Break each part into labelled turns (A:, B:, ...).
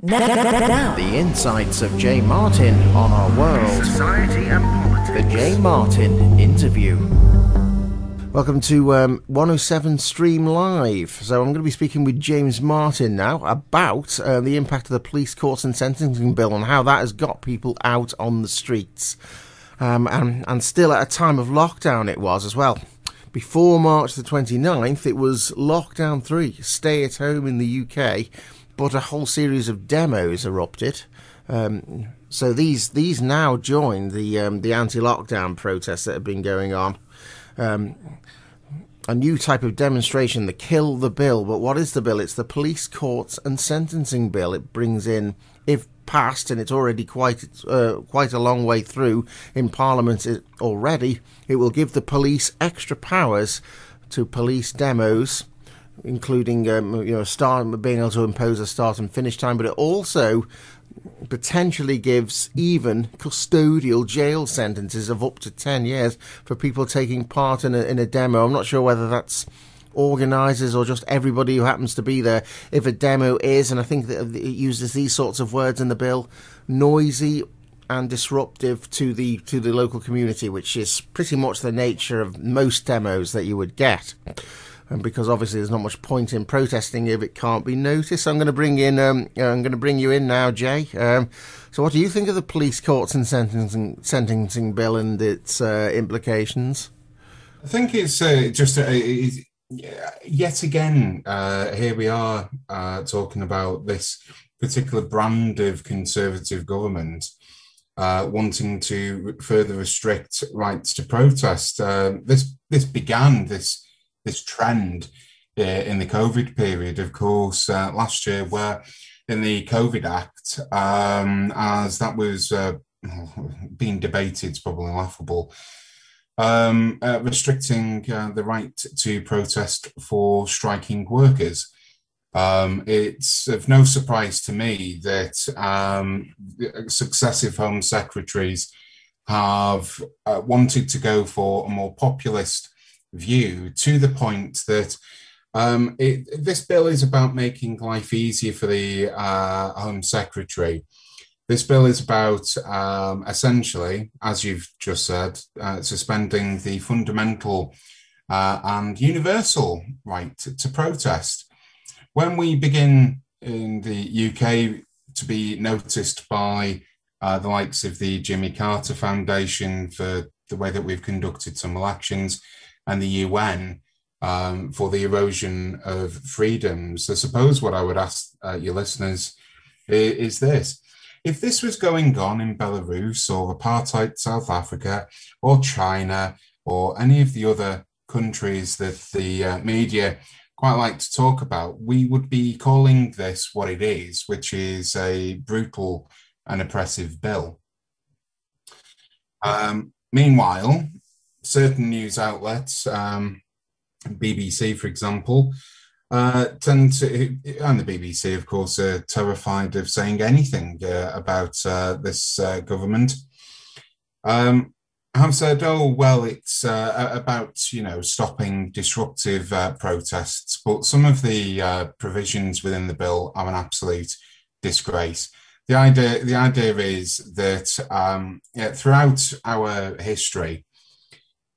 A: Now, the insights of Jay Martin on our world. Society and politics. The Jay Martin Interview. Welcome to 107 Stream Live. So I'm going to be speaking with James Martin now about the impact of the Police Courts and Sentencing Bill and how that has got people out on the streets. And still at a time of lockdown it was as well. Before March the 29th, it was Lockdown 3, stay at home in the UK, but a whole series of demos erupted. So these now join the anti-lockdown protests that have been going on. A new type of demonstration, the Kill the Bill. But what is the bill? It's the Police Courts and Sentencing Bill. It brings in, if passed, and it's already quite a long way through in Parliament already, it will give the police extra powers to police demos, including being able to impose a start and finish time, but it also potentially gives even custodial jail sentences of up to 10 years for people taking part in a demo. I'm not sure whether that's organisers or just everybody who happens to be there. If a demo is, and I think that it uses these sorts of words in the bill, noisy and disruptive to the local community, which is pretty much the nature of most demos that you would get. And because obviously there's not much point in protesting if it can't be noticed. So I'm going to bring you in now, Jay. So what do you think of the Police Courts and Sentencing Bill and its implications?
B: I think it's yet again, here we are talking about this particular brand of Conservative government wanting to further restrict rights to protest. This began this trend in the COVID period, of course, last year, where in the COVID Act, as that was being debated, it's probably laughable, restricting the right to protest for striking workers. It's of no surprise to me that successive Home Secretaries have wanted to go for a more populist view, to the point that this bill is about making life easier for the Home Secretary. This bill is about essentially, as you've just said, suspending the fundamental and universal right to protest. When we begin in the UK to be noticed by the likes of the Jimmy Carter Foundation for the way that we've conducted some elections, and the UN for the erosion of freedoms, I suppose what I would ask your listeners is this. If this was going on in Belarus or apartheid South Africa or China or any of the other countries that the media quite like to talk about, we would be calling this what it is, which is a brutal and oppressive bill. Meanwhile, certain news outlets, BBC, for example, tend to, and the BBC, of course, are terrified of saying anything about this government. Have said, oh, well, it's about, stopping disruptive protests, but some of the provisions within the bill are an absolute disgrace. The idea is that throughout our history,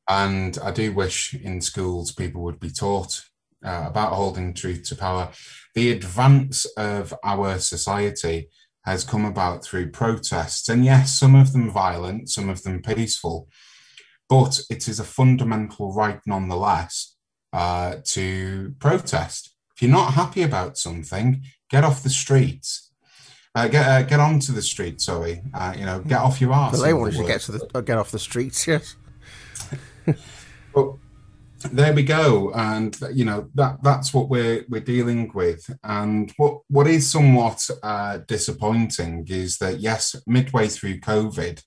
B: and I do wish in schools people would be taught about holding truth to power, the advance of our society has come about through protests. And yes, some of them violent, some of them peaceful, but it is a fundamental right nonetheless to protest. If you're not happy about something, get off the streets. Get onto the street, sorry. Get off your arse.
A: Well, they wanted to get off the streets, yes.
B: But there we go, and that's what we're dealing with. And what is somewhat disappointing is that yes, midway through COVID,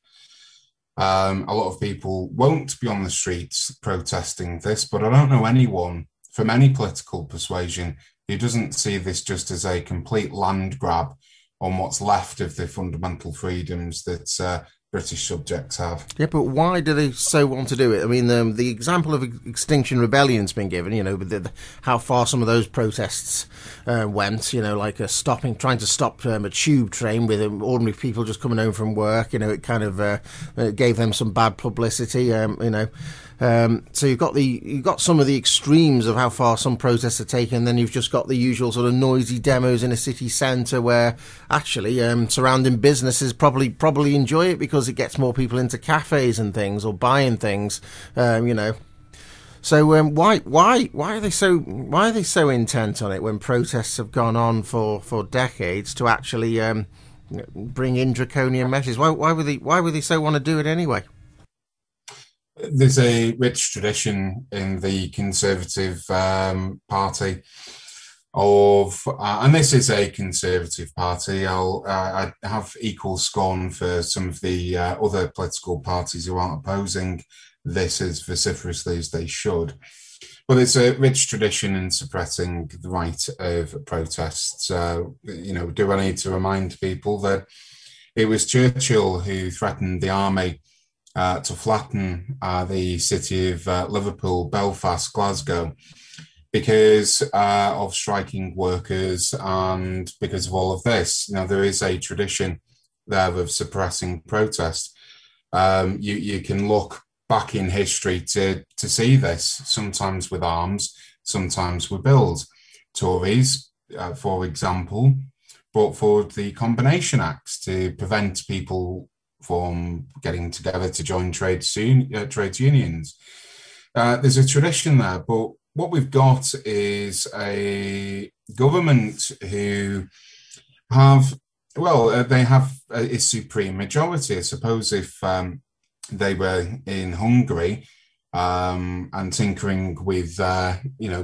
B: a lot of people won't be on the streets protesting this, but I don't know anyone from any political persuasion who doesn't see this just as a complete land grab on what's left of the fundamental freedoms that British subjects have.
A: Yeah, but why do they so want to do it? I mean, the example of Extinction Rebellion's been given, with how far some of those protests went, like trying to stop a tube train with ordinary people just coming home from work. It kind of it gave them some bad publicity, so you've got some of the extremes of how far some protests are taken. Then you've just got the usual sort of noisy demos in a city centre where actually surrounding businesses probably enjoy it because it gets more people into cafes and things or buying things, So why are they so intent on it when protests have gone on for decades to actually bring in draconian measures? Why would they so want to do it anyway?
B: There's a rich tradition in the Conservative Party and this is a Conservative Party. I have equal scorn for some of the other political parties who aren't opposing this as vociferously as they should. But there's a rich tradition in suppressing the right of protests. Do I need to remind people that it was Churchill who threatened the army to flatten the city of Liverpool, Belfast, Glasgow, because of striking workers and because of all of this? There is a tradition there of suppressing protest. You can look back in history to see this, sometimes with arms, sometimes with bills. Tories, for example, brought forward the Combination Acts to prevent people from getting together to join trades unions. There's a tradition there, but what we've got is a government who they have a supreme majority. I suppose if they were in Hungary and tinkering with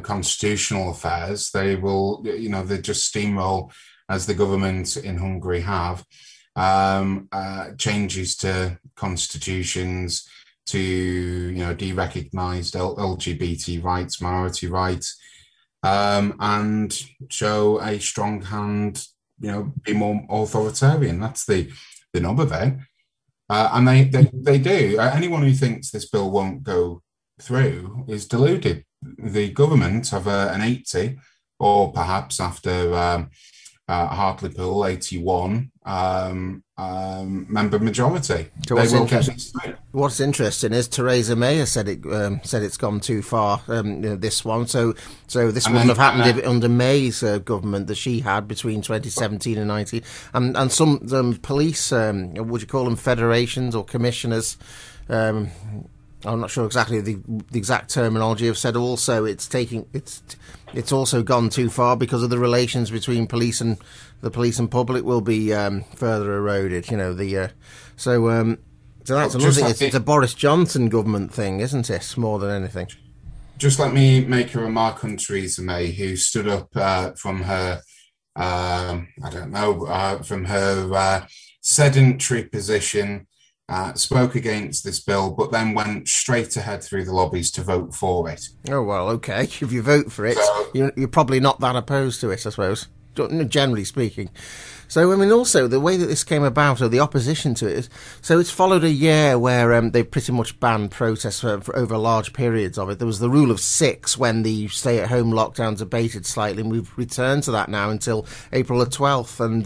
B: constitutional affairs, they just steamroll, as the government in Hungary have, changes to constitutions to de-recognized LGBT rights, minority rights, and show a strong hand, be more authoritarian. That's the nub of it. And they do. Anyone who thinks this bill won't go through is deluded. The government have an 80, or perhaps after Hartlepool 81 member majority.
A: So what's interesting is Theresa May has said it's gone too far. This one, so this wouldn't have happened under May's government that she had between 2017 and 19, and some police, would you call them federations or commissioners? I'm not sure exactly the exact terminology. Have said also it's also gone too far because of the relations between police and public will be further eroded. So that's another thing. It's a Boris Johnson government thing, isn't it? More than anything.
B: Just let me make a remark on Theresa May, who stood up from her from her sedentary position. Spoke against this bill, but then went straight ahead through the lobbies to vote for it.
A: Oh, well, okay. If you vote for it, you're probably not that opposed to it, I suppose, generally speaking. So, I mean, also, the way that this came about, or the opposition to it, so it's followed a year where they pretty much banned protests for over large periods of it. There was the rule of 6 when the stay-at-home lockdowns abated slightly, and we've returned to that now until April the 12th. And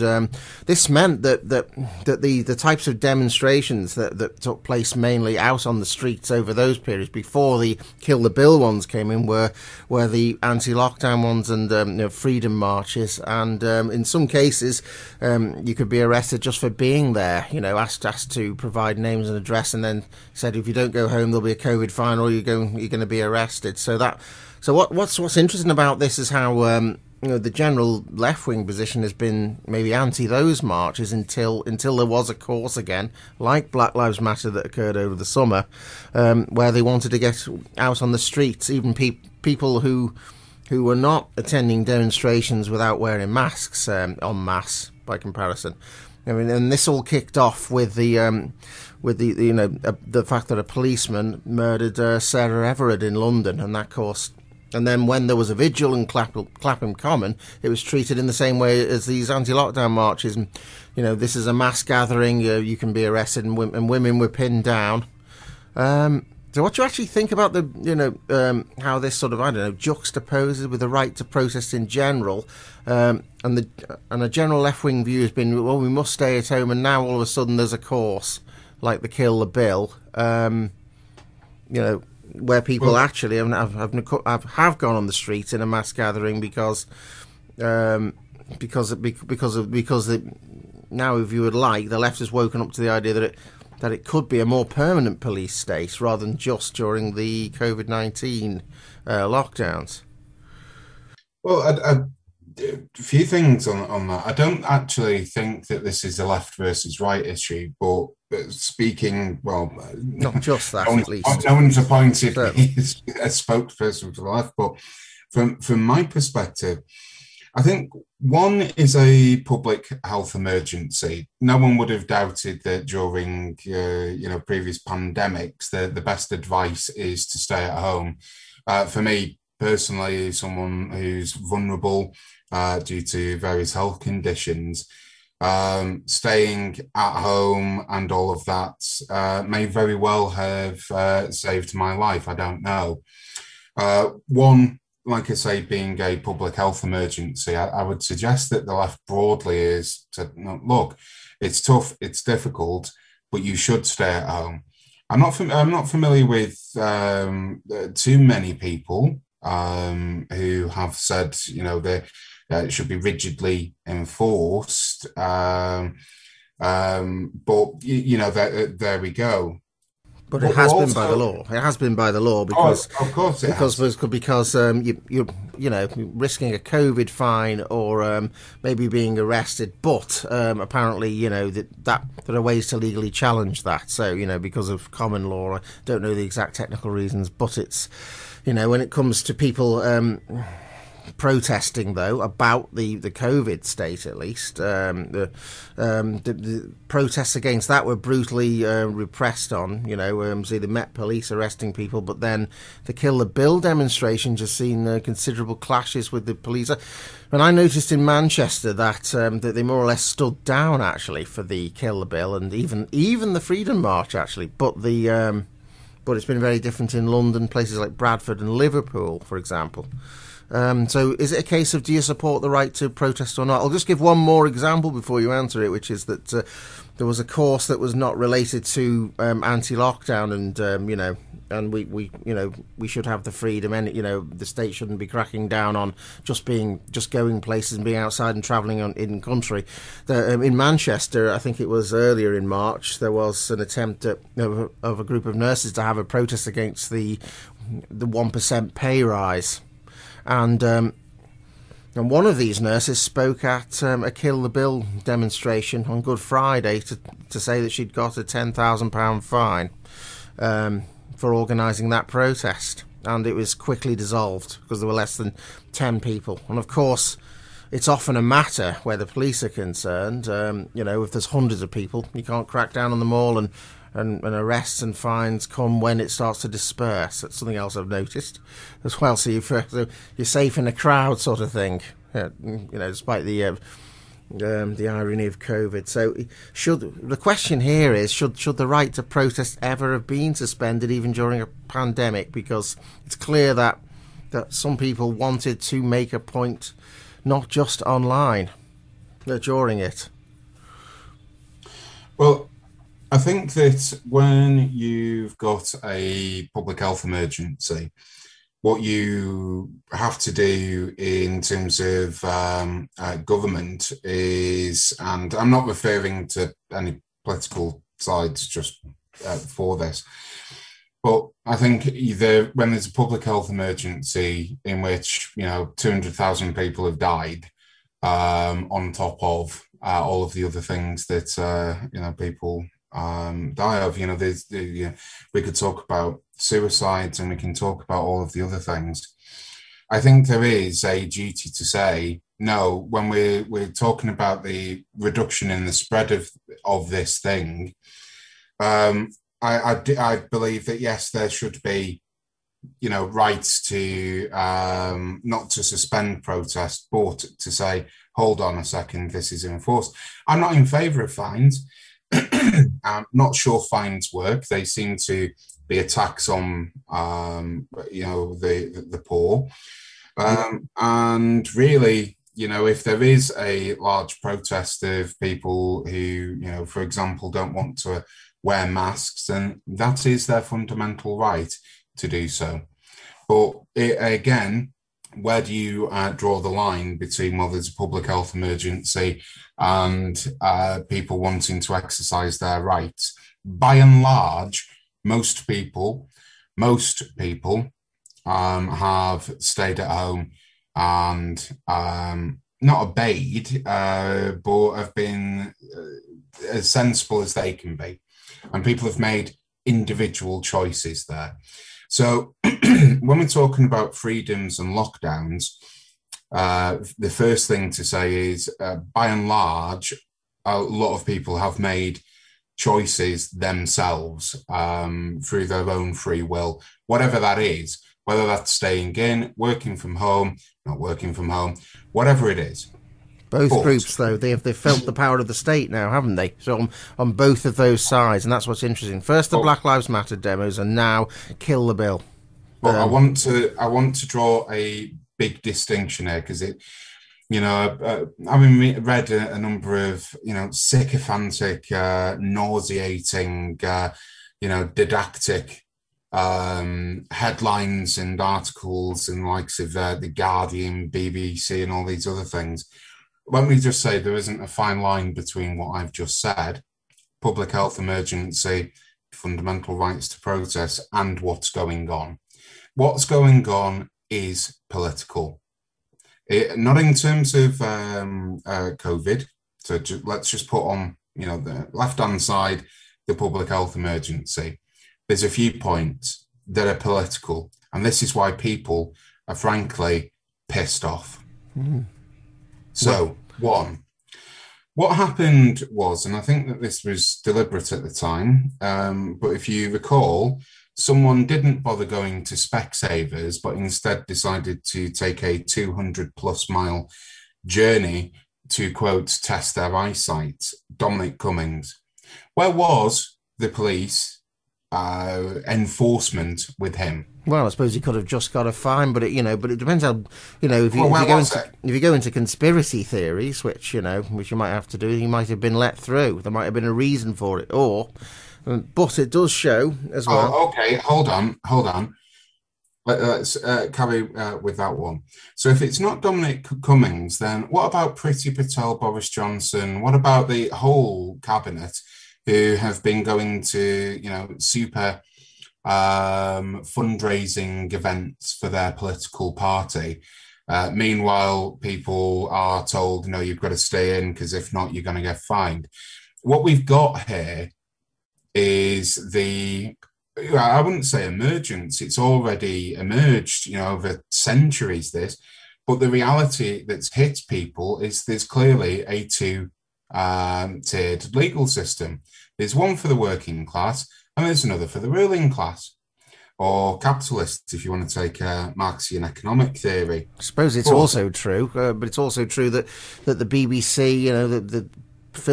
A: this meant that the types of demonstrations that took place mainly out on the streets over those periods before the Kill the Bill ones came in were the anti-lockdown ones and freedom marches. And in some cases, you could be arrested just for being there, asked to provide names and address, and then said if you don't go home there'll be a COVID fine or you're going to be arrested. So what's interesting about this is how the general left-wing position has been maybe anti those marches until there was a course again, like Black Lives Matter that occurred over the summer, where they wanted to get out on the streets, even people who were not attending demonstrations without wearing masks en masse by comparison. I mean, and this all kicked off with the fact that a policeman murdered Sarah Everard in London, and that caused And then when there was a vigil in Clapham Common, it was treated in the same way as these anti-lockdown marches. And, this is a mass gathering. You can be arrested, and women were pinned down. So what do you actually think about how this sort of, juxtaposes with the right to protest in general, and a general left-wing view has been, well, we must stay at home, and now all of a sudden there's a course like the Kill the Bill, where people actually have gone on the streets in a mass gathering because now, if you would like, the left has woken up to the idea that it could be a more permanent police state rather than just during the COVID-19 lockdowns.
B: Well, a few things on that. I don't actually think that this is a left versus right issue, but speaking, well,
A: not just that, at least.
B: No one's appointed me as a spokesperson for the left, but from my perspective, I think one is a public health emergency. No one would have doubted that during previous pandemics, the best advice is to stay at home. For me personally, someone who's vulnerable due to various health conditions, staying at home and all of that may very well have saved my life. I don't know. One, like I say, being a public health emergency, I would suggest that the left broadly is to look, it's tough, it's difficult, but you should stay at home. I'm not familiar with too many people who have said, it should be rigidly enforced. But there we go.
A: But it has been by the law. It has been by the law because,
B: of course,
A: because you're risking a COVID fine or maybe being arrested. But apparently, that there are ways to legally challenge that. So because of common law, I don't know the exact technical reasons, but it's when it comes to people protesting, though, about the COVID state, at least. The protests against that were brutally repressed on, see the Met Police arresting people, but then the Kill the Bill demonstrations have seen considerable clashes with the police. And I noticed in Manchester that they more or less stood down, actually, for the Kill the Bill, and even the Freedom March, actually, but it's been very different in London, places like Bradford and Liverpool, for example. So is it a case of, do you support the right to protest or not? I'll just give one more example before you answer it, which is that there was a course that was not related to anti-lockdown, and we should have the freedom, and the state shouldn't be cracking down on just going places and being outside and travelling in country. In Manchester, I think it was earlier in March, there was an attempt of a group of nurses to have a protest against the 1% pay rise. And one of these nurses spoke at a Kill the Bill demonstration on Good Friday to say that she'd got a £10,000 fine for organising that protest. And it was quickly dissolved because there were less than 10 people. And of course, it's often a matter where the police are concerned. If there's hundreds of people, you can't crack down on them all, and arrests and fines come when it starts to disperse. That's something else I've noticed as well. So you're safe in a crowd, sort of thing. Despite the irony of COVID. So the question here is, should the right to protest ever have been suspended, even during a pandemic? Because it's clear that some people wanted to make a point, not just online, during it.
B: Well, I think that when you've got a public health emergency, what you have to do in terms of government is, and I'm not referring to any political sides just for this, but I think when there's a public health emergency in which 200,000 people have died, on top of all of the other things that people die of. We could talk about suicides, and we can talk about all of the other things. I think there is a duty to say no when we're talking about the reduction in the spread of this thing. I believe that yes, there should be rights to not to suspend protest, but to say, hold on a second, this is enforced. I'm not in favour of fines. I'm not sure fines work. They seem to be a tax on, the poor. And really, if there is a large protest of people who, for example, don't want to wear masks, then that is their fundamental right to do so. But again, where do you draw the line between, well, there's a public health emergency and people wanting to exercise their rights? By and large, most people have stayed at home and not obeyed, but have been as sensible as they can be. And people have made individual choices there. So when we're talking about freedoms and lockdowns, the first thing to say is, by and large, a lot of people have made choices themselves through their own free will, whatever that is, whether that's staying in, working from home, not working from home, whatever it is.
A: Both groups, though, they've felt the power of the state now, haven't they? So on both of those sides, and that's what's interesting. First, the Black Lives Matter demos, and now kill the bill.
B: Well, I want to draw a big distinction here, because having read a number of sycophantic, nauseating, didactic headlines and articles and likes of the Guardian, BBC, and all these other things. Let me just say there isn't a fine line between what I've just said, public health emergency, fundamental rights to protest, and what's going on. What's going on is political. Not in terms of COVID. So let's just put on, the left-hand side, the public health emergency. There's a few points that are political, and this is why people are frankly pissed off. So, one, what happened was, and I think that this was deliberate at the time, but if you recall, someone didn't bother going to Specsavers, but instead decided to take a 200+ mile journey to, quote, test their eyesight. Dominic Cummings. Where was the police enforcement with him?
A: Well, I suppose he could have just got a fine, but it depends how, if you go into conspiracy theories, which you might have to do, he might have been let through. There might have been a reason for it, but it does show as well.
B: Oh, okay, hold on. Let's carry with that one. So if it's not Dominic Cummings, then what about Priti Patel, Boris Johnson? What about the whole cabinet who have been going to, super fundraising events for their political party? Meanwhile, people are told, no, you've got to stay in, because if not, you're going to get fined. What we've got here is I wouldn't say emergence, it's already emerged, over centuries, this, but the reality that's hit people is there's clearly a two-tiered legal system. There's one for the working class, and there's another for the ruling class, or capitalists, if you want to take Marxian economic theory.
A: I suppose it's also true, but it's also true that the BBC, the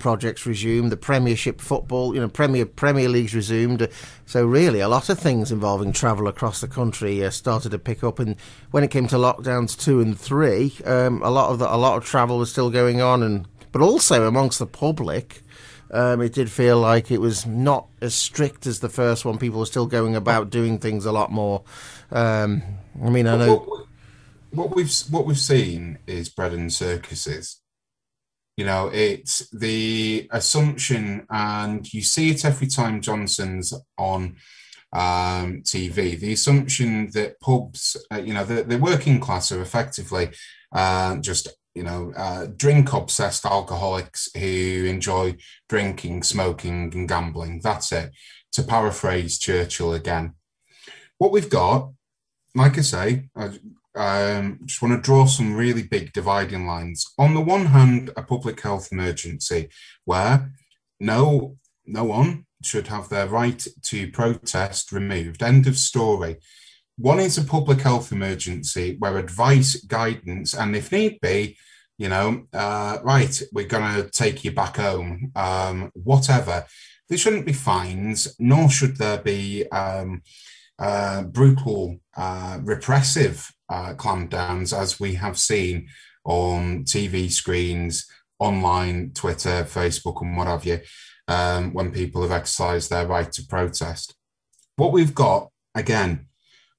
A: projects resumed, the Premiership football, Premier League's resumed. So really, a lot of things involving travel across the country started to pick up. And when it came to lockdowns 2 and 3, a lot of travel was still going on, but also amongst the public. It did feel like it was not as strict as the first one. People were still going about doing things a lot more. I know
B: what we've seen is bread and circuses. It's the assumption, and you see it every time Johnson's on TV, the assumption that pubs, the working class are effectively just, drink-obsessed alcoholics who enjoy drinking, smoking and gambling. That's it, to paraphrase Churchill again. What we've got, like I say, just want to draw some really big dividing lines. On the one hand, a public health emergency where no one should have their right to protest removed. End of story. One is a public health emergency where advice, guidance, and if need be, right, we're going to take you back home, whatever. There shouldn't be fines, nor should there be brutal, repressive clampdowns, as we have seen on TV screens, online, Twitter, Facebook, and what have you, when people have exercised their right to protest. What we've got, again,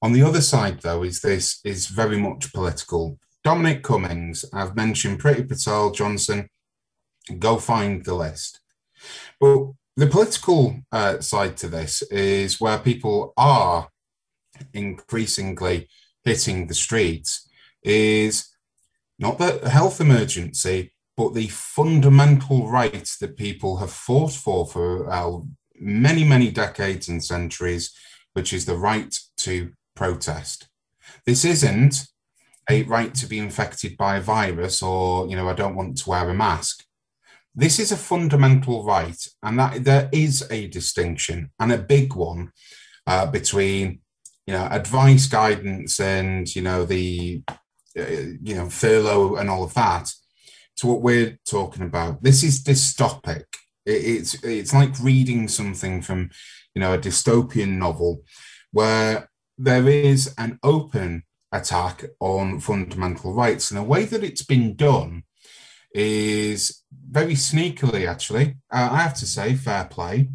B: on the other side, though, is very much political. Dominic Cummings, I've mentioned Priti Patel, Johnson, go find the list. But the political side to this is where people are increasingly hitting the streets, is not the health emergency, but the fundamental rights that people have fought for many, many decades and centuries, which is the right to protest. This isn't a right to be infected by a virus or, I don't want to wear a mask. This is a fundamental right, and that there is a distinction, and a big one, between, advice, guidance, and, the, furlough and all of that, to what we're talking about. This is dystopic. It's like reading something from, a dystopian novel where there is an open attack on fundamental rights. And the way that it's been done is very sneakily, actually. I have to say, fair play.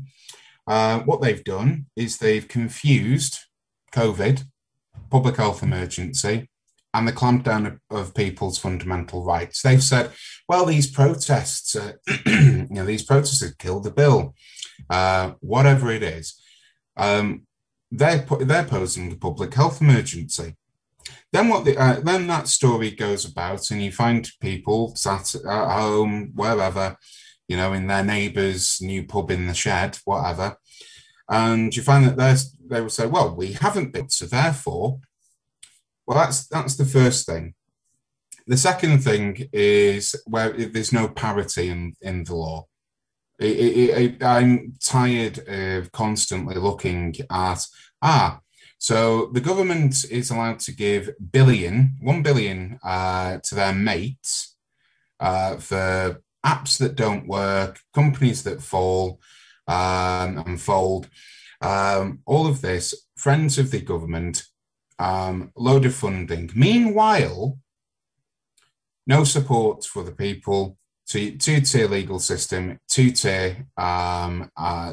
B: What they've done is they've confused COVID, public health emergency, and the clampdown of people's fundamental rights. They've said, well, these protests, these protests have killed the bill, whatever it is. They're posing a public health emergency. Then then that story goes about, and you find people sat at home, wherever, in their neighbour's new pub in the shed, whatever, and you find that they will say, well, we haven't been, so therefore, well, that's the first thing. The second thing is where there's no parity in the law. I'm tired of constantly looking at, so the government is allowed to give $1 billion to their mates for apps that don't work, companies that fall and fold, all of this, friends of the government, load of funding. Meanwhile, no support for the people, two-tier legal system, two-tier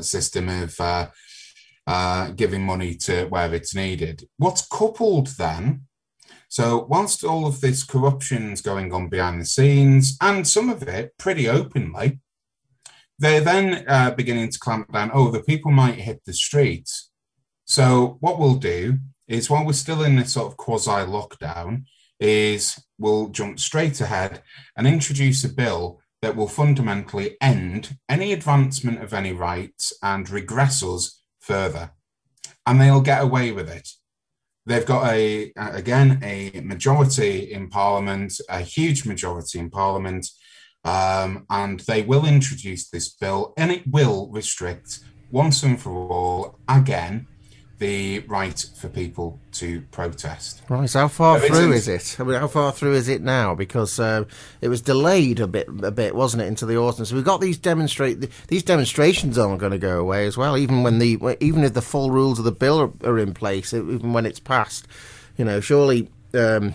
B: system of giving money to where it's needed. What's coupled then, so whilst all of this corruption's going on behind the scenes, and some of it pretty openly, they're then beginning to clamp down, the people might hit the streets. So what we'll do is, while we're still in this sort of quasi-lockdown, is we'll jump straight ahead and introduce a bill that will fundamentally end any advancement of any rights and regress us further. And they'll get away with it. They've got a majority in Parliament, a huge majority in Parliament, and they will introduce this bill, and it will restrict once and for all, again, the right for people to protest.
A: Right, so how far through is it? I mean, how far through is it now? Because it was delayed a bit, wasn't it, into the autumn? So we've got these demonstrations aren't going to go away as well, even if the full rules of the bill are in place, even when it's passed. Surely, how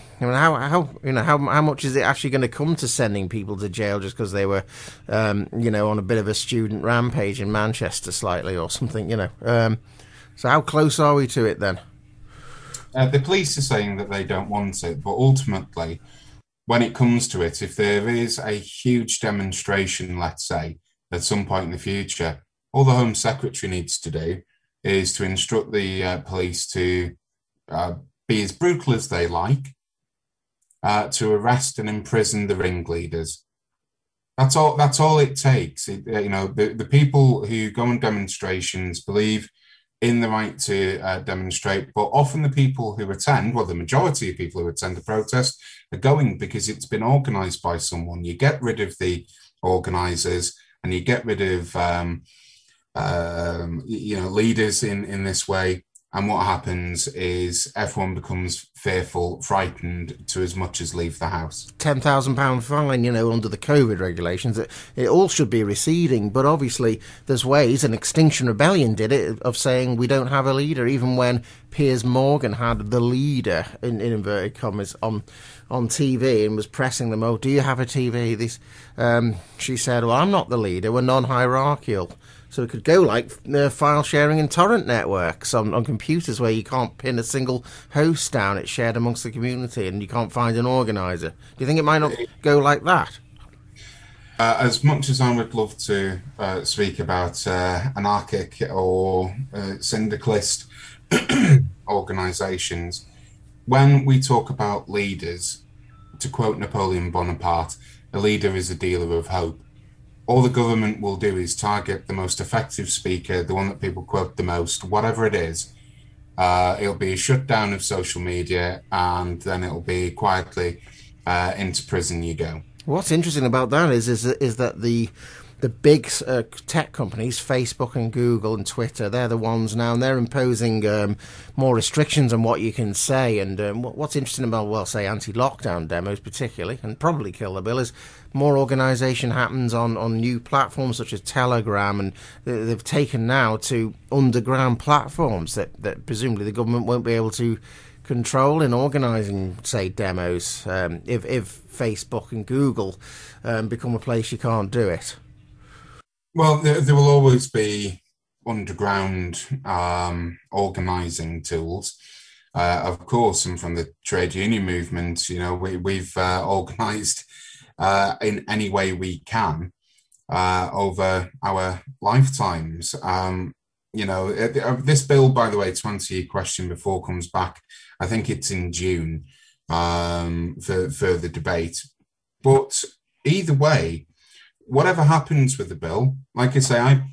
A: much is it actually going to come to sending people to jail just because they were, on a bit of a student rampage in Manchester, slightly or something, So how close are we to it then?
B: The police are saying that they don't want it, but ultimately, when it comes to it, if there is a huge demonstration, let's say, at some point in the future, all the Home Secretary needs to do is to instruct the police to be as brutal as they like, to arrest and imprison the ringleaders. That's all it takes. The people who go on demonstrations believe in the right to demonstrate, but often the people who attend, well, the majority of people who attend the protest are going because it's been organised by someone. You get rid of the organisers and you get rid of, leaders in this way, And what happens is everyone becomes fearful, frightened to as much as leave the house.
A: £10,000 fine, under the COVID regulations. It all should be receding, but obviously there's ways, and Extinction Rebellion did it, of saying we don't have a leader, even when Piers Morgan had the leader, in inverted commas, on TV and was pressing them, oh, do you have a TV? She said, well, I'm not the leader, we're non-hierarchical. So it could go like file sharing and torrent networks on computers where you can't pin a single host down. It's shared amongst the community and you can't find an organiser. Do you think it might not go like that?
B: As much as I would love to speak about anarchic or syndicalist organisations, when we talk about leaders, to quote Napoleon Bonaparte, a leader is a dealer of hope. All the government will do is target the most effective speaker, the one that people quote the most, whatever it is. It'll be a shutdown of social media, and then it'll be quietly into prison you go.
A: What's interesting about that is that the big tech companies, Facebook and Google and Twitter, they're the ones now, and they're imposing more restrictions on what you can say. And what's interesting about, well, say, anti-lockdown demos particularly, and probably Kill the Bill, is more organisation happens on new platforms such as Telegram, and they've taken now to underground platforms that presumably the government won't be able to control in organising, say, demos, if Facebook and Google become a place you can't do it.
B: Well, there will always be underground organising tools, of course, and from the trade union movement, we've organised in any way we can over our lifetimes. This bill, by the way, to answer your question before it comes back, I think it's in June for the debate. But either way, whatever happens with the bill, like I say, I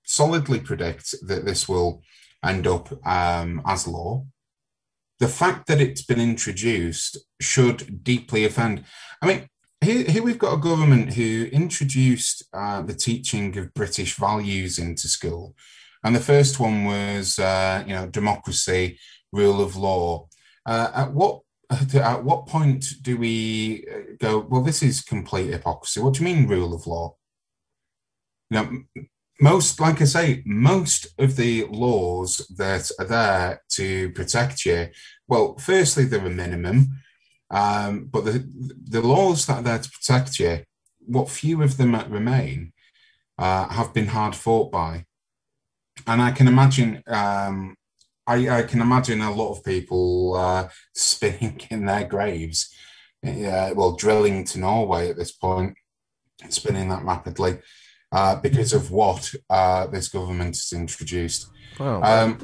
B: solidly predict that this will end up as law. The fact that it's been introduced should deeply offend. I mean, here we've got a government who introduced the teaching of British values into school. And the first one was, democracy, rule of law. At what point do we go, well, this is complete hypocrisy? What do you mean rule of law? Most of the laws that are there to protect you, well, firstly, they're a minimum. But the laws that are there to protect you, what few of them remain, have been hard fought by. And I can imagine I can imagine a lot of people spinning in their graves, drilling to Norway at this point, spinning that rapidly because of what this government has introduced.
A: Wow.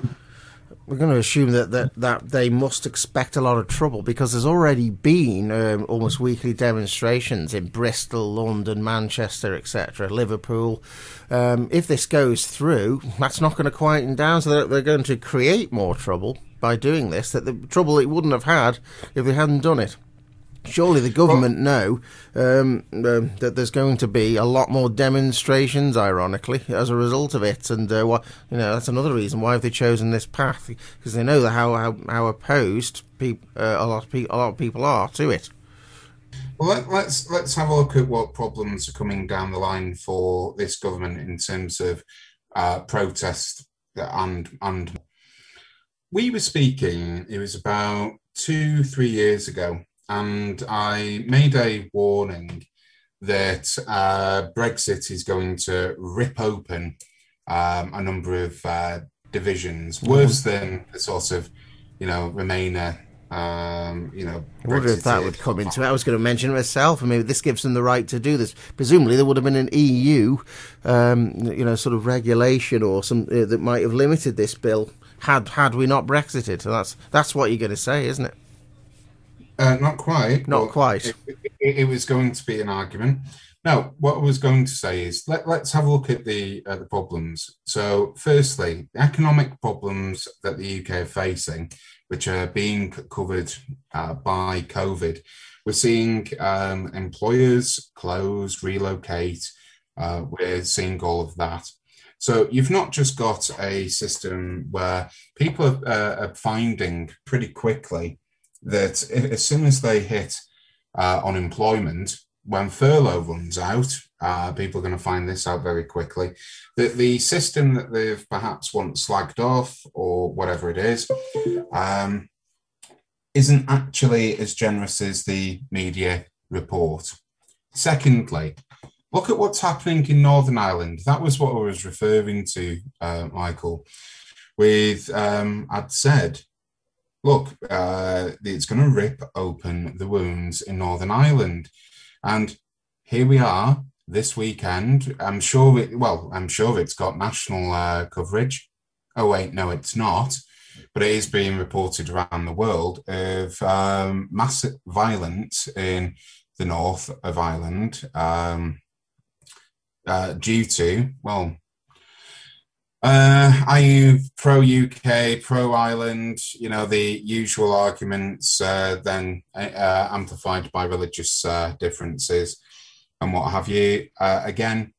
A: We're going to assume that they must expect a lot of trouble, because there's already been almost weekly demonstrations in Bristol, London, Manchester, etc., Liverpool. If this goes through, that's not going to quieten down, so they're going to create more trouble by doing this, that the trouble it wouldn't have had if they hadn't done it. Surely the government know that there's going to be a lot more demonstrations, ironically, as a result of it, and that's another reason why have they chosen this path, because they know that how opposed a lot of people are to it.
B: Well, let's have a look at what problems are coming down the line for this government in terms of protest and. We were speaking. It was about 2-3 years ago. And I made a warning that Brexit is going to rip open a number of divisions, worse than the sort of, Remainer.
A: I wonder if that would come into it. I was going to mention it myself. I mean, this gives them the right to do this. Presumably, there would have been an EU, sort of regulation or some that might have limited this bill had we not Brexited. So that's what you're going to say, isn't it?
B: Not quite.
A: Not quite.
B: It was going to be an argument. No, what I was going to say is let's have a look at the problems. So, firstly, the economic problems that the UK are facing, which are being covered by COVID. We're seeing employers close, relocate. We're seeing all of that. So you've not just got a system where people are finding pretty quickly that as soon as they hit unemployment, when furlough runs out, people are going to find this out very quickly, that the system that they've perhaps once slagged off or whatever it is, isn't actually as generous as the media report. Secondly, look at what's happening in Northern Ireland. That was what I was referring to, Michael, with I'd said, look, it's going to rip open the wounds in Northern Ireland. And here we are this weekend. I'm sure it's got national coverage. Oh, wait, no, it's not. But it is being reported around the world of massive violence in the north of Ireland due to, are you pro-UK, pro-Ireland, the usual arguments, then amplified by religious differences and what have you. Again,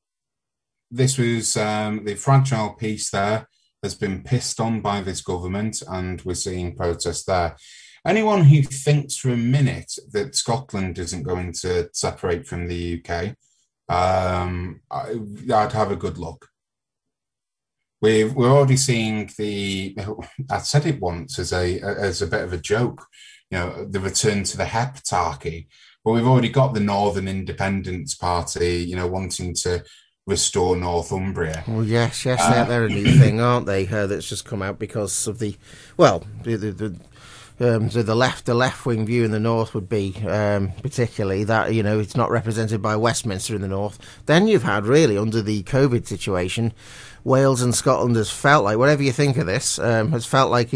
B: this was the fragile peace there has been pissed on by this government, and we're seeing protests there. Anyone who thinks for a minute that Scotland isn't going to separate from the UK, I'd have a good look. We're already seeing I said it once as a bit of a joke, the return to the heptarchy, but we've already got the Northern Independence Party, wanting to restore Northumbria.
A: Well, yes, they're a new thing, aren't they? That's just come out because of the left wing view in the north would be particularly that it's not represented by Westminster in the north. Then you've had really under the COVID situation, Wales and Scotland has felt like, whatever you think of this, has felt like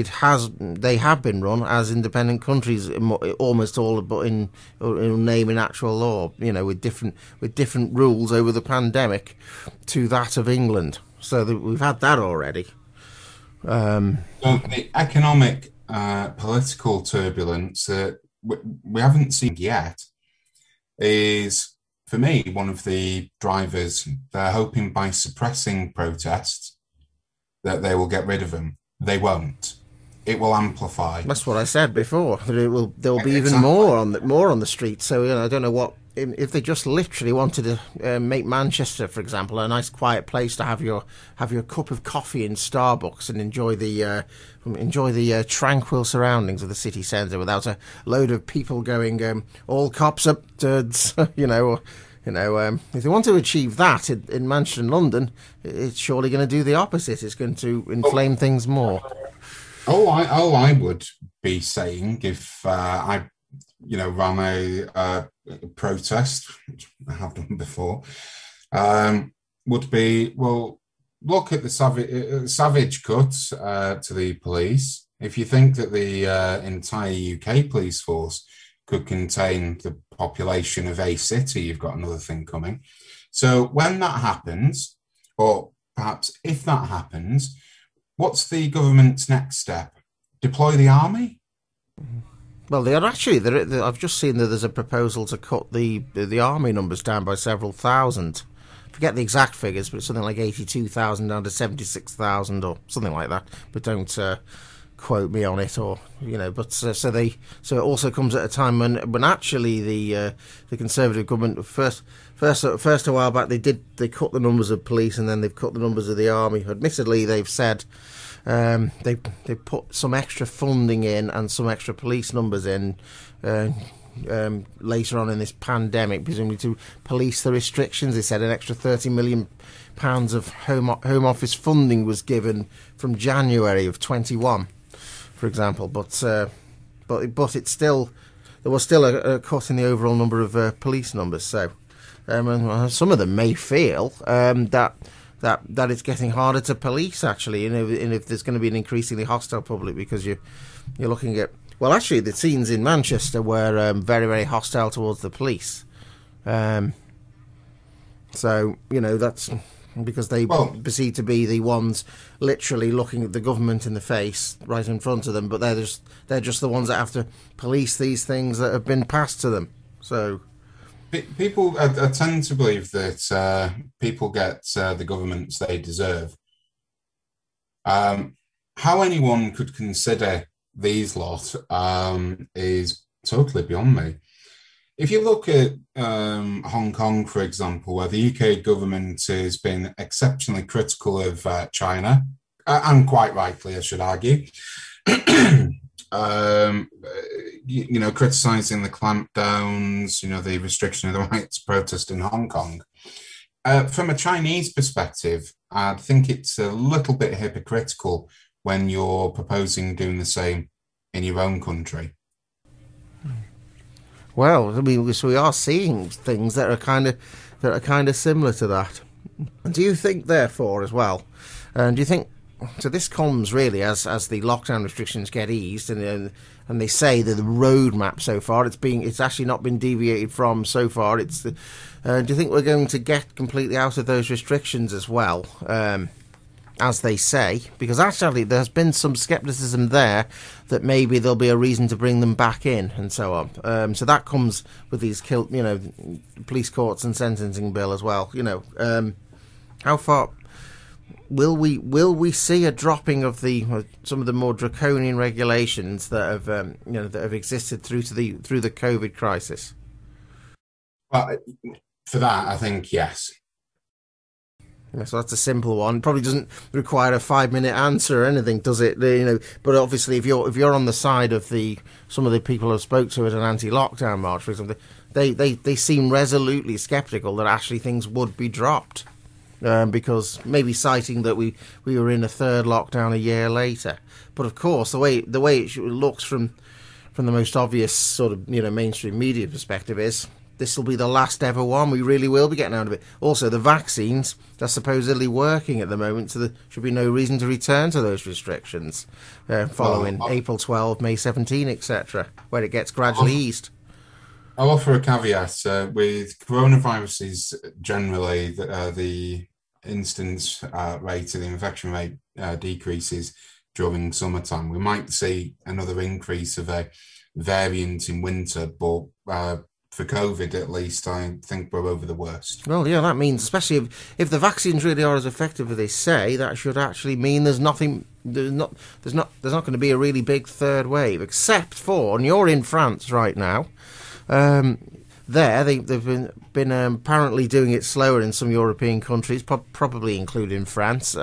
A: they have been run as independent countries almost all but in name and actual law, with different rules over the pandemic to that of England. So we've had that already.
B: So the economic political turbulence that we haven't seen yet is, for me, one of the drivers. They're hoping by suppressing protests that they will get rid of them. They won't. It will amplify.
A: That's what I said before. That there'll be even more on the street. So I don't know what if they just literally wanted to make Manchester, for example, a nice quiet place to have your cup of coffee in Starbucks and enjoy the tranquil surroundings of the city centre without a load of people going all cops up, duds, if they want to achieve that in Manchester and London, it's surely going to do the opposite. It's going to inflame things more.
B: All I would be saying if I ran a protest, which I have done before, would be, look at the savage cuts to the police. If you think that the entire UK police force could contain the population of a city, you've got another thing coming. So when that happens, or perhaps if that happens, what's the government's next step? Deploy the army?
A: Well, they are actually. I've just seen that there's a proposal to cut the army numbers down by several thousand. Forget the exact figures, but it's something like 82,000 down to 76,000 or something like that. But don't quote me on it, or But so it also comes at a time when actually the Conservative government first a while back they cut the numbers of police and then they've cut the numbers of the army. Admittedly, they've said. They put some extra funding in and some extra police numbers in later on in this pandemic, presumably to police the restrictions. They said an extra £30 million of Home Office funding was given from January of 21, for example. But it's still there was still a cut in the overall number of police numbers. So some of them may feel that it's getting harder to police, actually, and if there's going to be an increasingly hostile public, because you're looking at, well, actually, the scenes in Manchester were very, very hostile towards the police. So, that's because they perceive to be the ones literally looking at the government in the face right in front of them, but they're just the ones that have to police these things that have been passed to them. So
B: People I tend to believe that people get the governments they deserve. Um, how anyone could consider these lot is totally beyond me. If you look at Hong Kong, for example, where the UK government has been exceptionally critical of China, and quite rightly, I should argue, criticizing the clampdowns, the restriction of the right to protest in Hong Kong. From a Chinese perspective, I think it's a little bit hypocritical when you're proposing doing the same in your own country.
A: Well, I mean, so we are seeing things that are kind of similar to that. And do you think, therefore, as well? And do you think so? This comes really as the lockdown restrictions get eased, and they say that the roadmap so far it's actually not been deviated from so far. Do you think we're going to get completely out of those restrictions as well? As they say, because actually there's been some scepticism there that maybe there'll be a reason to bring them back in and so on. So that comes with these police courts and sentencing bill as well. How far will we see a dropping of some of the more draconian regulations that have existed through the COVID crisis?
B: Well, for that, I think yes.
A: So that's a simple one. Probably doesn't require a 5-minute answer or anything, does it? But obviously, if you're on the side of some of the people who spoke to at an anti-lockdown march, for example, they seem resolutely sceptical that actually things would be dropped, because maybe citing that we were in a third lockdown a year later. But of course, the way it looks from the most obvious sort of mainstream media perspective is, this will be the last ever one. We really will be getting out of it. Also, the vaccines are supposedly working at the moment, so there should be no reason to return to those restrictions following April 12, May 17, etc., where it gets gradually eased.
B: I'll offer a caveat. With coronaviruses, generally, the instance rate and the infection rate decreases during summertime. We might see another increase of a variant in winter, but for COVID, at least, I think we're over the worst.
A: Well, yeah, that means, especially if the vaccines really are as effective as they say, that should actually mean there's not going to be a really big third wave, except for, and you're in France right now. They've been apparently doing it slower in some European countries, probably including France,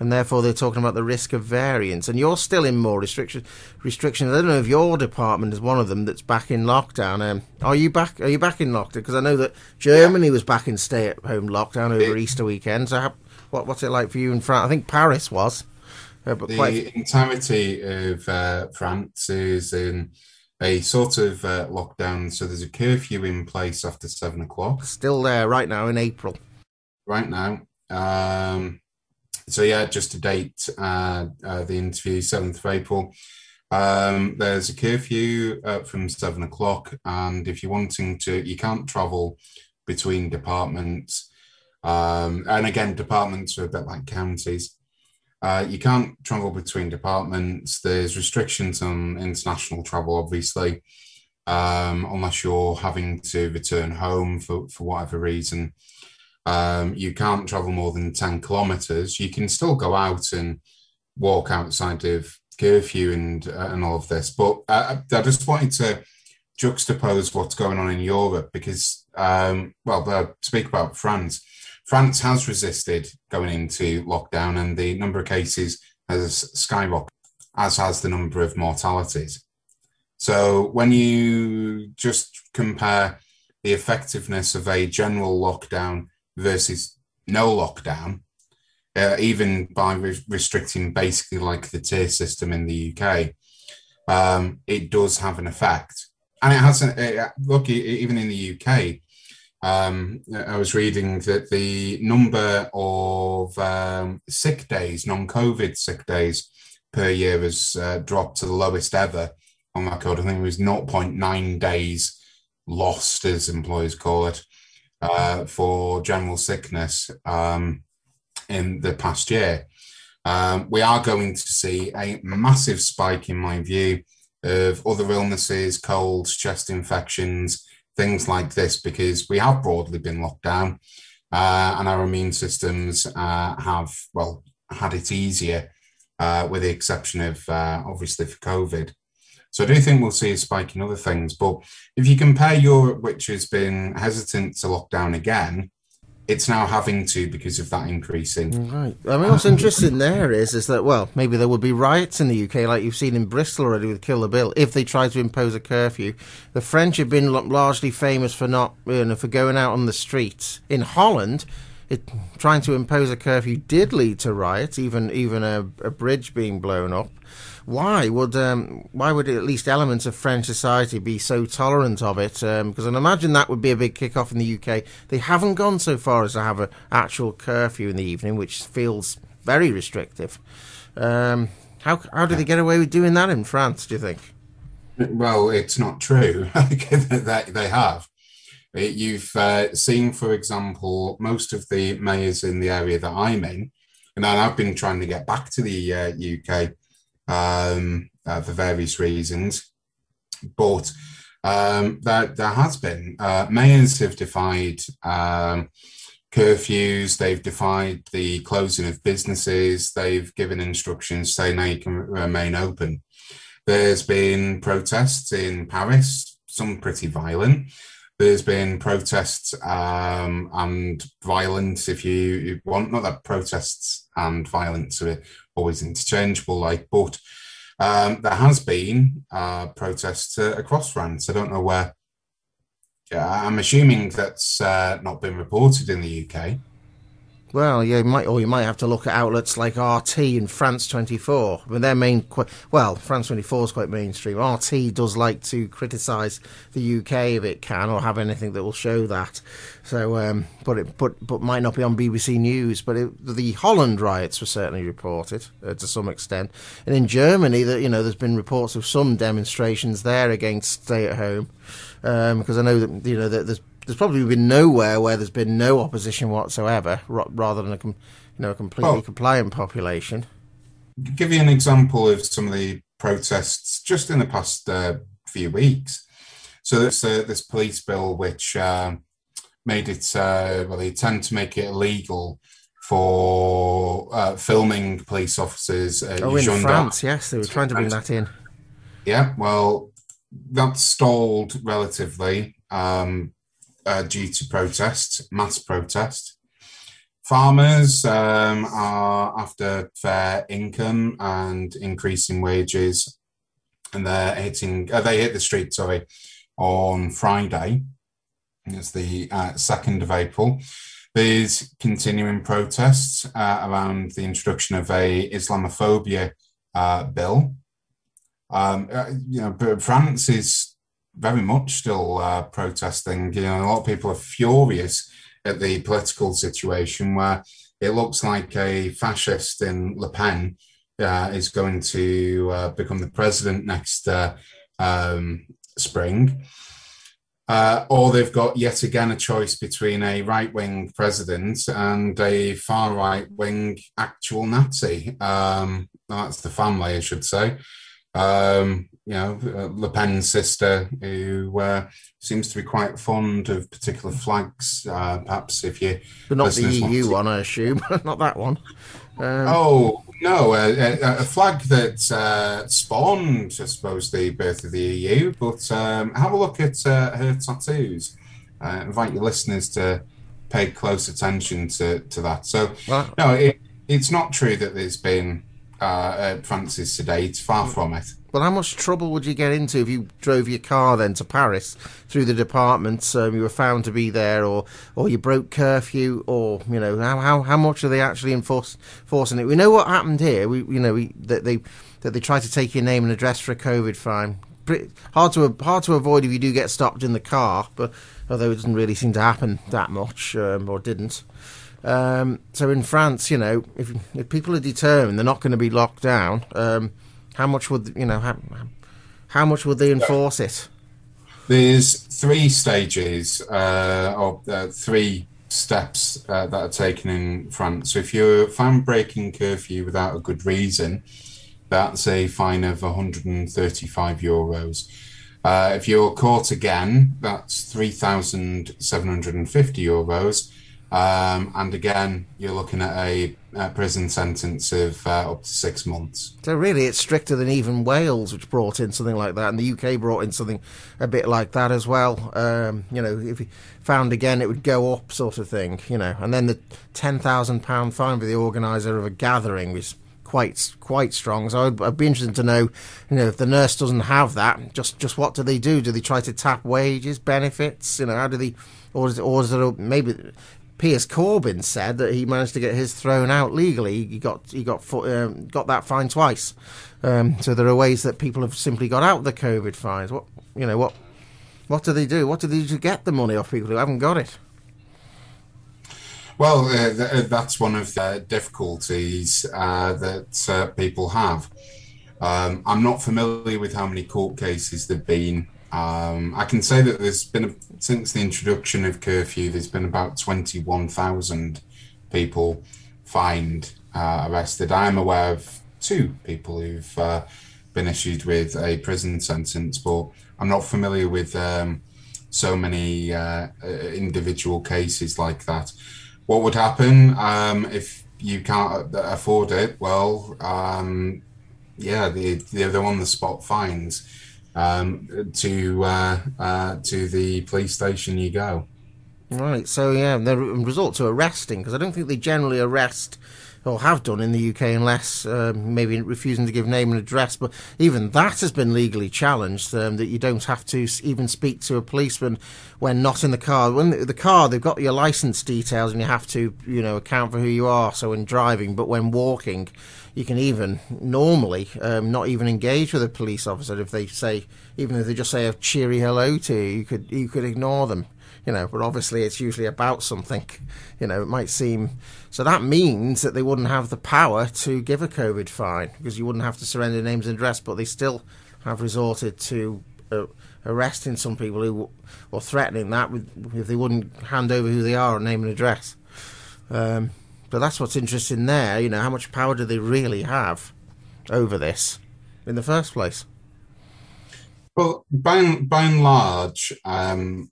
A: and therefore they're talking about the risk of variants. And you're still in more restrictions. I don't know if your department is one of them that's back in lockdown. Are you back in lockdown? Because I know that Germany was back in stay-at-home lockdown over Easter weekend. So what's it like for you in France? I think Paris was.
B: The entirety of France is in a sort of lockdown. So there's a curfew in place after 7 o'clock.
A: Still there right now in April.
B: Right now. So yeah, just to date the interview, 7th of April. There's a curfew from 7 o'clock, and if you're wanting to, you can't travel between departments. And again, departments are a bit like counties. You can't travel between departments. There's restrictions on international travel, obviously, unless you're having to return home for whatever reason. You can't travel more than 10 kilometers. You can still go out and walk outside of curfew and all of this. But I just wanted to juxtapose what's going on in Europe because, speak about France. France has resisted going into lockdown and the number of cases has skyrocketed, as has the number of mortalities. So when you just compare the effectiveness of a general lockdown versus no lockdown, even by restricting basically like the tier system in the UK, it does have an effect. And it hasn't, look, even in the UK, I was reading that the number of sick days, non-COVID sick days per year has dropped to the lowest ever on record. I think it was 0.9 days lost, as employers call it, for general sickness in the past year. We are going to see a massive spike, in my view, of other illnesses, colds, chest infections, things like this, because we have broadly been locked down, and our immune systems have, well, had it easier, with the exception of obviously for COVID. So I do think we'll see a spike in other things. But if you compare Europe, which has been hesitant to lock down again, it's now having to because of that increasing.
A: Right. I mean, what's interesting there is that, well, maybe there would be riots in the UK, like you've seen in Bristol already with Kill the Bill, if they try to impose a curfew. The French have been largely famous for not, for going out on the streets. In Holland, trying to impose a curfew did lead to riots, even a bridge being blown up. Why would at least elements of French society be so tolerant of it? Because I imagine that would be a big kick-off in the UK. They haven't gone so far as to have an actual curfew in the evening, which feels very restrictive. How do they get away with doing that in France, do you think?
B: Well, it's not true. They have. You've seen, for example, most of the mayors in the area that I'm in, and I've been trying to get back to the UK for various reasons, but there has been mayors have defied curfews, they've defied the closing of businesses, they've given instructions saying now you can remain open. There's been protests in Paris, some pretty violent. There's been protests and violence, if you want. Not that protests and violence are always interchangeable, but there has been protests across France. I don't know where. I'm assuming that's not been reported in the UK.
A: Well, yeah, you might have to look at outlets like RT and France 24. I mean, their main, France 24 is quite mainstream. RT does like to criticise the UK if it can, or have anything that will show that. So, but might not be on BBC News. But the Holland riots were certainly reported to some extent, and in Germany, there's been reports of some demonstrations there against stay at home, because I know that there's probably been nowhere where there's been no opposition whatsoever, rather than a completely compliant population.
B: Give you an example of some of the protests just in the past few weeks. So there's this police bill which made it, they tend to make it illegal for filming police officers.
A: In France, yes, they were trying to bring that in.
B: Yeah, well, that stalled relatively. Due to mass protest. Farmers are after fair income and increasing wages, and they hit the street, on Friday. It's the 2nd of April. There's continuing protests around the introduction of a Islamophobia bill. France is very much still protesting. A lot of people are furious at the political situation where it looks like a fascist in Le Pen is going to become the president next spring. Or they've got yet again a choice between a right-wing president and a far right-wing actual Nazi. That's the family, I should say. Le Pen's sister, who seems to be quite fond of particular flags, perhaps if you...
A: But not the EU one, I assume. Not that one.
B: Oh, no, a flag that spawned, I suppose, the birth of the EU, but have a look at her tattoos. Invite your listeners to pay close attention to that. So, no, it's not true that there's been France is sedate, far from it.
A: Well, how much trouble would you get into if you drove your car then to Paris through the departments? You were found to be there, or you broke curfew, or how much are they actually enforcing it? We know what happened here. That they tried to take your name and address for a COVID fine. Hard to avoid if you do get stopped in the car, but although it doesn't really seem to happen that much, or didn't. So in France, if people are determined they're not going to be locked down, how much would how much would they enforce it?
B: There's 3 stages or 3 steps that are taken in France. So if you're found breaking curfew without a good reason, that's a fine of €135. If you're caught again, that's €3,750. And again, you're looking at a prison sentence of up to 6 months.
A: So really, it's stricter than even Wales, which brought in something like that, and the UK brought in something a bit like that as well. If you found again, it would go up, sort of thing. And then the £10,000 fine for the organiser of a gathering was quite strong. So I'd be interested to know, if the nurse doesn't have that, just what do they do? Do they try to tap wages, benefits? How do they, or is it maybe? Piers Corbyn said that he managed to get his thrown out legally. He got that fine twice. So there are ways that people have simply got out the COVID fines. What do they do? What do they do to get the money off people who haven't got it?
B: Well, that's one of the difficulties that people have. I'm not familiar with how many court cases there've been. I can say that there's been, since the introduction of curfew, there's been about 21,000 people fined, arrested. I'm aware of 2 people who've been issued with a prison sentence, but I'm not familiar with so many individual cases like that. What would happen if you can't afford it? Well, they're on the spot fines. To the police station you go.
A: Right, so the resort to arresting, because I don't think they generally arrest, or have done in the UK, unless maybe refusing to give name and address, but even that has been legally challenged, that you don't have to even speak to a policeman when not in the car. When the car, they've got your licence details and you have to, account for who you are, so when driving, but when walking, you can even normally not even engage with a police officer if they say, even if they just say a cheery hello to you, you could ignore them, but obviously it's usually about something, it might seem. So that means that they wouldn't have the power to give a COVID fine, because you wouldn't have to surrender names and address, but they still have resorted to arresting some people who, or threatening that if they wouldn't hand over who they are and name and address. But that's what's interesting there, how much power do they really have over this in the first place?
B: Well, by and large, most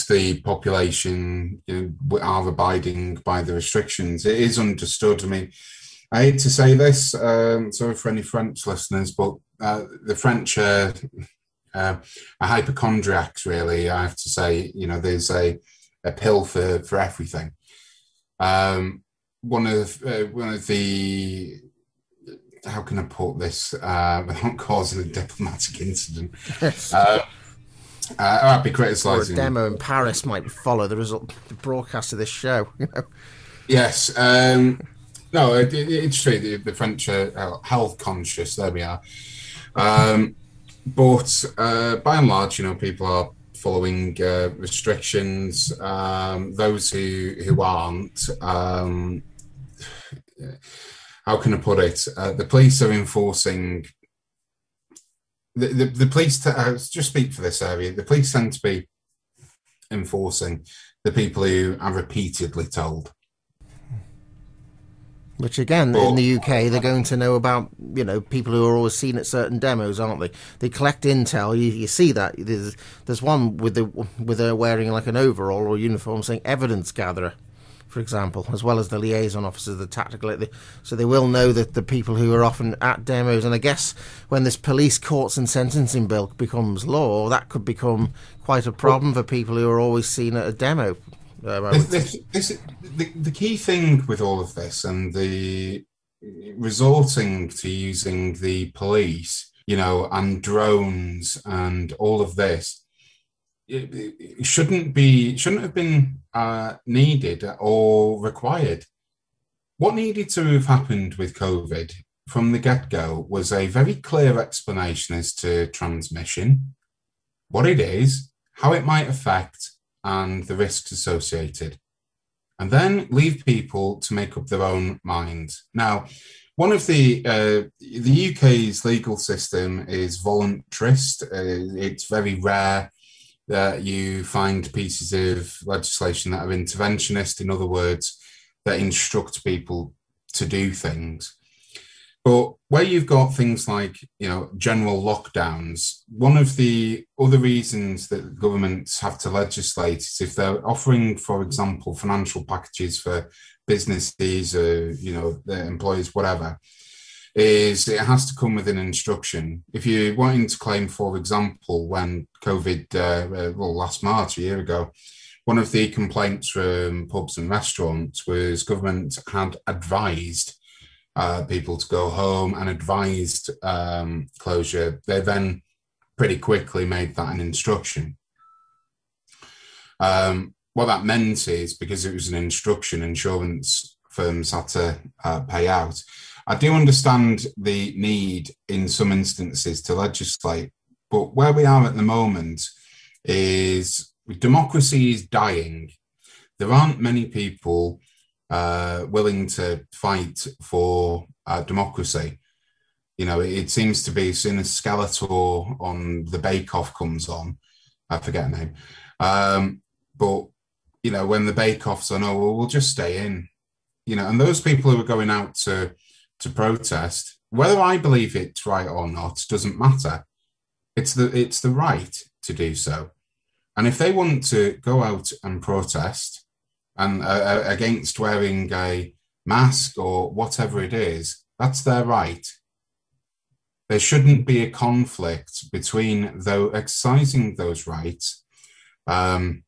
B: of the population are abiding by the restrictions. It is understood. I mean, I hate to say this, sorry for any French listeners, but the French are hypochondriacs, really. I have to say, there's a pill for everything. One of the, how can I put this without causing a diplomatic incident? I'd be criticising.
A: Or a demo in Paris might follow the broadcast of this show.
B: Yes. No, it's true. The French are health conscious. There we are. But by and large, people are following restrictions. Those who aren't, how can I put it? The police are enforcing. The police, just speak for this area, the police tend to be enforcing the people who are repeatedly told.
A: Which again, in the UK, they're going to know about, people who are always seen at certain demos, aren't they? They collect intel. You see that. There's one with her wearing like an overall or uniform saying evidence gatherer, for example, as well as the liaison officers, the tactical. So they will know that the people who are often at demos. And I guess when this police courts and sentencing bill becomes law, that could become quite a problem for people who are always seen at a demo.
B: The key thing with all of this and the resorting to using the police, and drones and all of this, it shouldn't have been needed or required. What needed to have happened with COVID from the get-go was a very clear explanation as to transmission, what it is, how it might affect, and the risks associated, and then leave people to make up their own minds. Now, one of the UK's legal system is voluntarist. It's very rare that you find pieces of legislation that are interventionist, in other words, that instruct people to do things. But where you've got things like, general lockdowns, one of the other reasons that governments have to legislate is if they're offering, for example, financial packages for businesses or, their employees, whatever, is it has to come with an instruction. If you're wanting to claim, for example, when COVID, last March, a year ago, one of the complaints from pubs and restaurants was government had advised people to go home and advised closure. They then pretty quickly made that an instruction. What that meant is, because it was an instruction, insurance firms had to pay out. I do understand the need in some instances to legislate, but where we are at the moment is democracy is dying. There aren't many people willing to fight for democracy. It seems to be as soon as Skeletor on the Bake Off comes on, I forget the name, but when the Bake Off's on, we'll just stay in, and those people who are going out to protest, whether I believe it's right or not, doesn't matter. It's the right to do so. And if they want to go out and protest and against wearing a mask or whatever it is, that's their right. There shouldn't be a conflict between exercising those rights and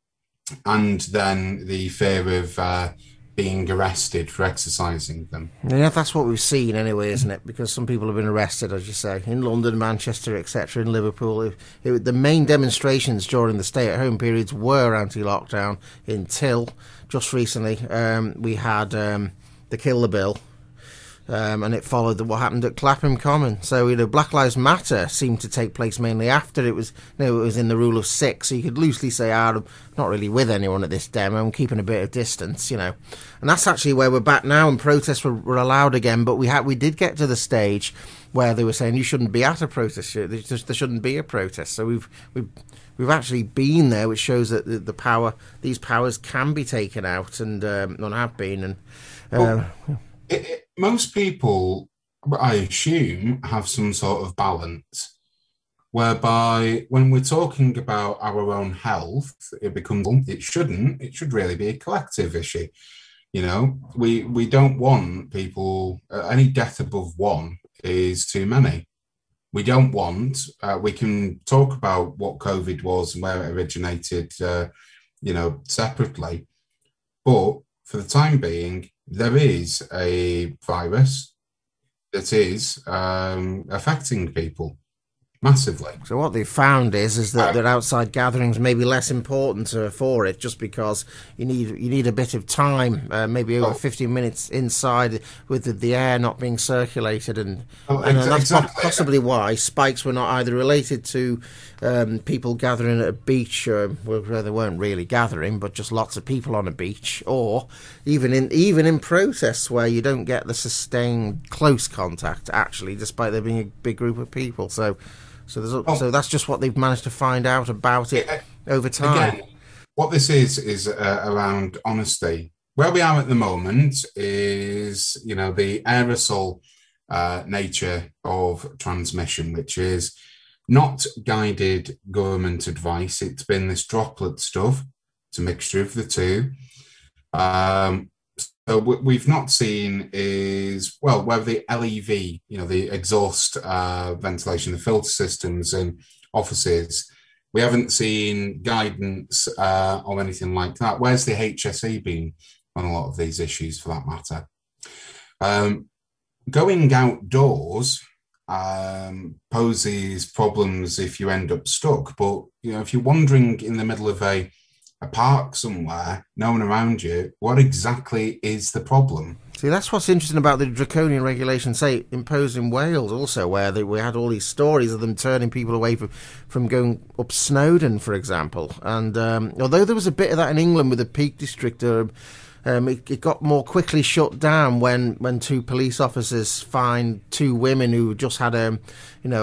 B: then the fear of being arrested for exercising them.
A: Yeah, that's what we've seen anyway, isn't it? Because some people have been arrested, as you say, in London, Manchester, etc., in Liverpool. The main demonstrations during the stay-at-home periods were anti-lockdown until just recently we had the Kill the Bill, and it followed what happened at Clapham Common. So, Black Lives Matter seemed to take place mainly after it was, it was in the rule of six. So you could loosely say, I'm not really with anyone at this demo. I'm keeping a bit of distance, And that's actually where we're back now. And protests were allowed again, but we did get to the stage where they were saying you shouldn't be at a protest. There shouldn't be a protest. So we've actually been there, which shows that these powers can be taken out, and have been. And
B: most people, I assume, have some sort of balance whereby when we're talking about our own health, it should really be a collective issue. We don't want people, any death above one is too many. We don't want, we can talk about what COVID was and where it originated, separately. But for the time being, there is a virus that is affecting people massively.
A: So what they've found is that outside gatherings may be less important for it, just because you need a bit of time, maybe over 15 minutes inside with the air not being circulated, and that's possibly why spikes were not either related to people gathering at a beach, where they weren't really gathering, but just lots of people on a beach, or even in protests where you don't get the sustained close contact, actually, despite there being a big group of people. So that's just what they've managed to find out about it over time.
B: Again, what this is around honesty. Where we are at the moment is, the aerosol nature of transmission, which is not guided government advice. It's been this droplet stuff. It's a mixture of the two. So what we've not seen is, where the LEV, the exhaust ventilation, the filter systems in offices, we haven't seen guidance or anything like that. Where's the HSE been on a lot of these issues, for that matter? Going outdoors poses problems if you end up stuck. But, if you're wandering in the middle of a park somewhere, no one around you, what exactly is the problem?
A: See, that's what's interesting about the draconian regulations, say, imposed in Wales also, where we had all these stories of them turning people away from going up Snowdon, for example. And although there was a bit of that in England with the Peak District, it got more quickly shut down when two police officers fined two women who just had a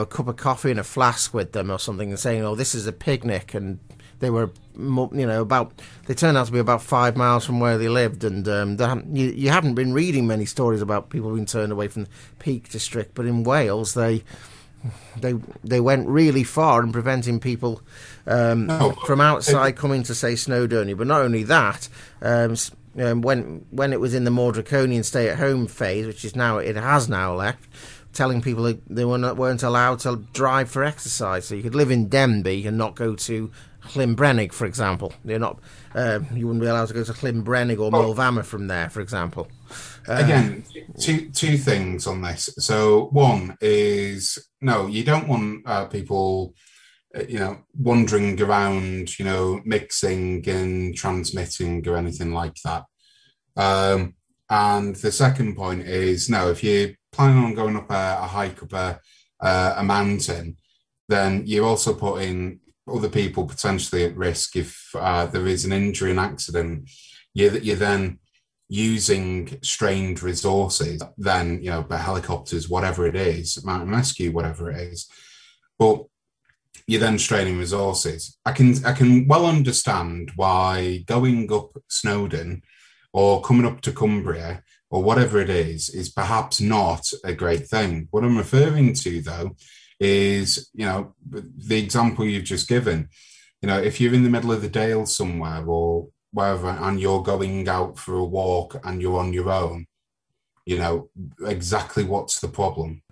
A: cup of coffee and a flask with them or something, and saying, this is a picnic, and they were, they turned out to be about 5 miles from where they lived, and you haven't been reading many stories about people being turned away from the Peak District, but in Wales they went really far in preventing people from outside coming to, say, Snowdonia. But not only that, when it was in the more draconian stay-at-home phase, which is now, it has now left, telling people they weren't allowed to drive for exercise. So you could live in Denbigh and not go to Llynbrennig, for example. You wouldn't be allowed to go to Llynbrennig or Mulvama from there, for example.
B: Again, two things on this. So one is, no, you don't want people, wandering around, mixing and transmitting or anything like that. And the second point is, no, if you're planning on going up a hike up a mountain, then you're also putting other people potentially at risk if there is an injury and accident. You're then using strained resources, then, helicopters, whatever it is, mountain rescue, whatever it is. But you're then straining resources. I can well understand why going up Snowdon or coming up to Cumbria or whatever it is perhaps not a great thing. What I'm referring to, though, is, the example you've just given. If you're in the middle of the Dale somewhere or wherever and you're going out for a walk and you're on your own, exactly what's the problem?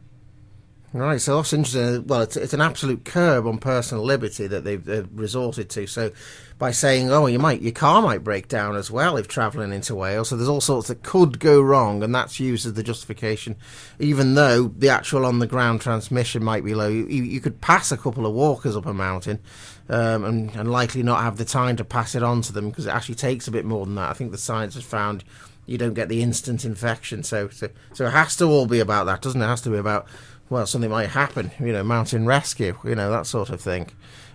A: Right, so that's interesting. Well, it's an absolute curb on personal liberty that they've resorted to. So, by saying, your car might break down as well if travelling into Wales. So there's all sorts that could go wrong, and that's used as the justification. Even though the actual on-the-ground transmission might be low, you could pass a couple of walkers up a mountain, and likely not have the time to pass it on to them, because it actually takes a bit more than that. I think the science has found you don't get the instant infection. So it has to all be about that, doesn't it? It has to be about, well, something might happen, mountain rescue, that sort of thing.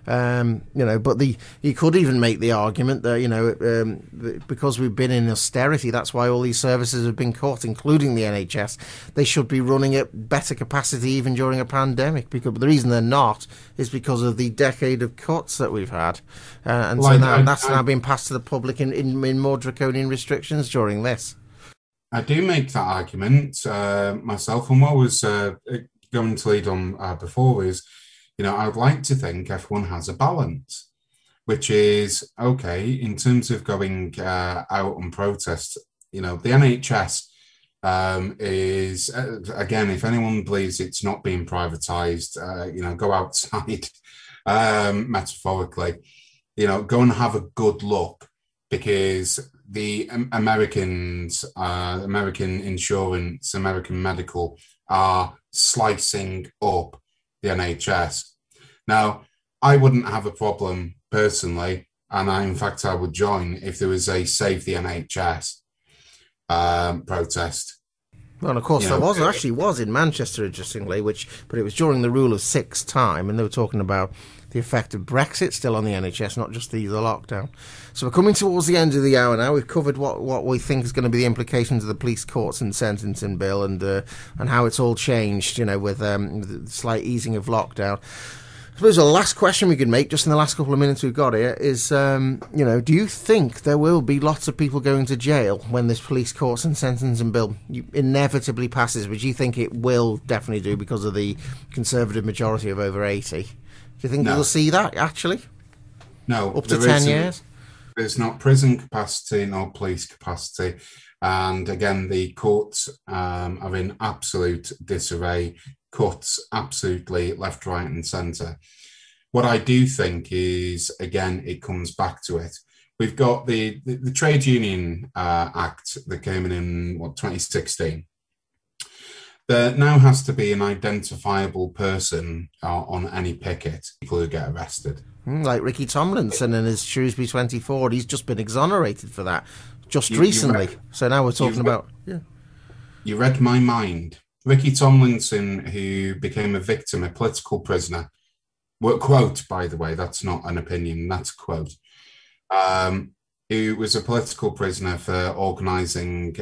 A: But you could even make the argument that, because we've been in austerity, that's why all these services have been cut, including the NHS. They should be running at better capacity even during a pandemic. But the reason they're not is because of the decade of cuts that we've had. That's now been passed to the public in more draconian restrictions during this.
B: I do make that argument myself, and what I was going to lead on before is, I'd like to think everyone has a balance, which is, okay, in terms of going out and protest, the NHS is, again, if anyone believes it's not being privatised, go outside, metaphorically, go and have a good look, because the Americans, American insurance, American medical are slicing up the NHS. Now, I wouldn't have a problem personally, and in fact I would join if there was a Save the NHS protest.
A: Well, of course, there was in Manchester, interestingly, but it was during the Rule of Six time, and they were talking about the effect of Brexit still on the NHS, not just the lockdown. So we're coming towards the end of the hour now. We've covered what we think is going to be the implications of the police courts and sentencing bill, and how it's all changed, with the slight easing of lockdown. I suppose the last question we could make, just in the last couple of minutes we've got here, is, do you think there will be lots of people going to jail when this police courts and sentencing bill inevitably passes, which you think it will definitely do because of the Conservative majority of over 80? Do you think you'll see that, actually?
B: No.
A: Up to 10 years?
B: There's not prison capacity, nor police capacity. And again, the courts are in absolute disarray, cuts absolutely left, right and centre. What I do think is, again, it comes back to it. We've got the Trade Union Act that came in 2016. There now has to be an identifiable person on any picket, people who get arrested.
A: Like Ricky Tomlinson and his Shrewsbury 24, he's just been exonerated for that recently. So now we're talking about... Yeah.
B: You read my mind. Ricky Tomlinson, who became a political prisoner, quote, by the way, that's not an opinion, that's a quote, who was a political prisoner for organising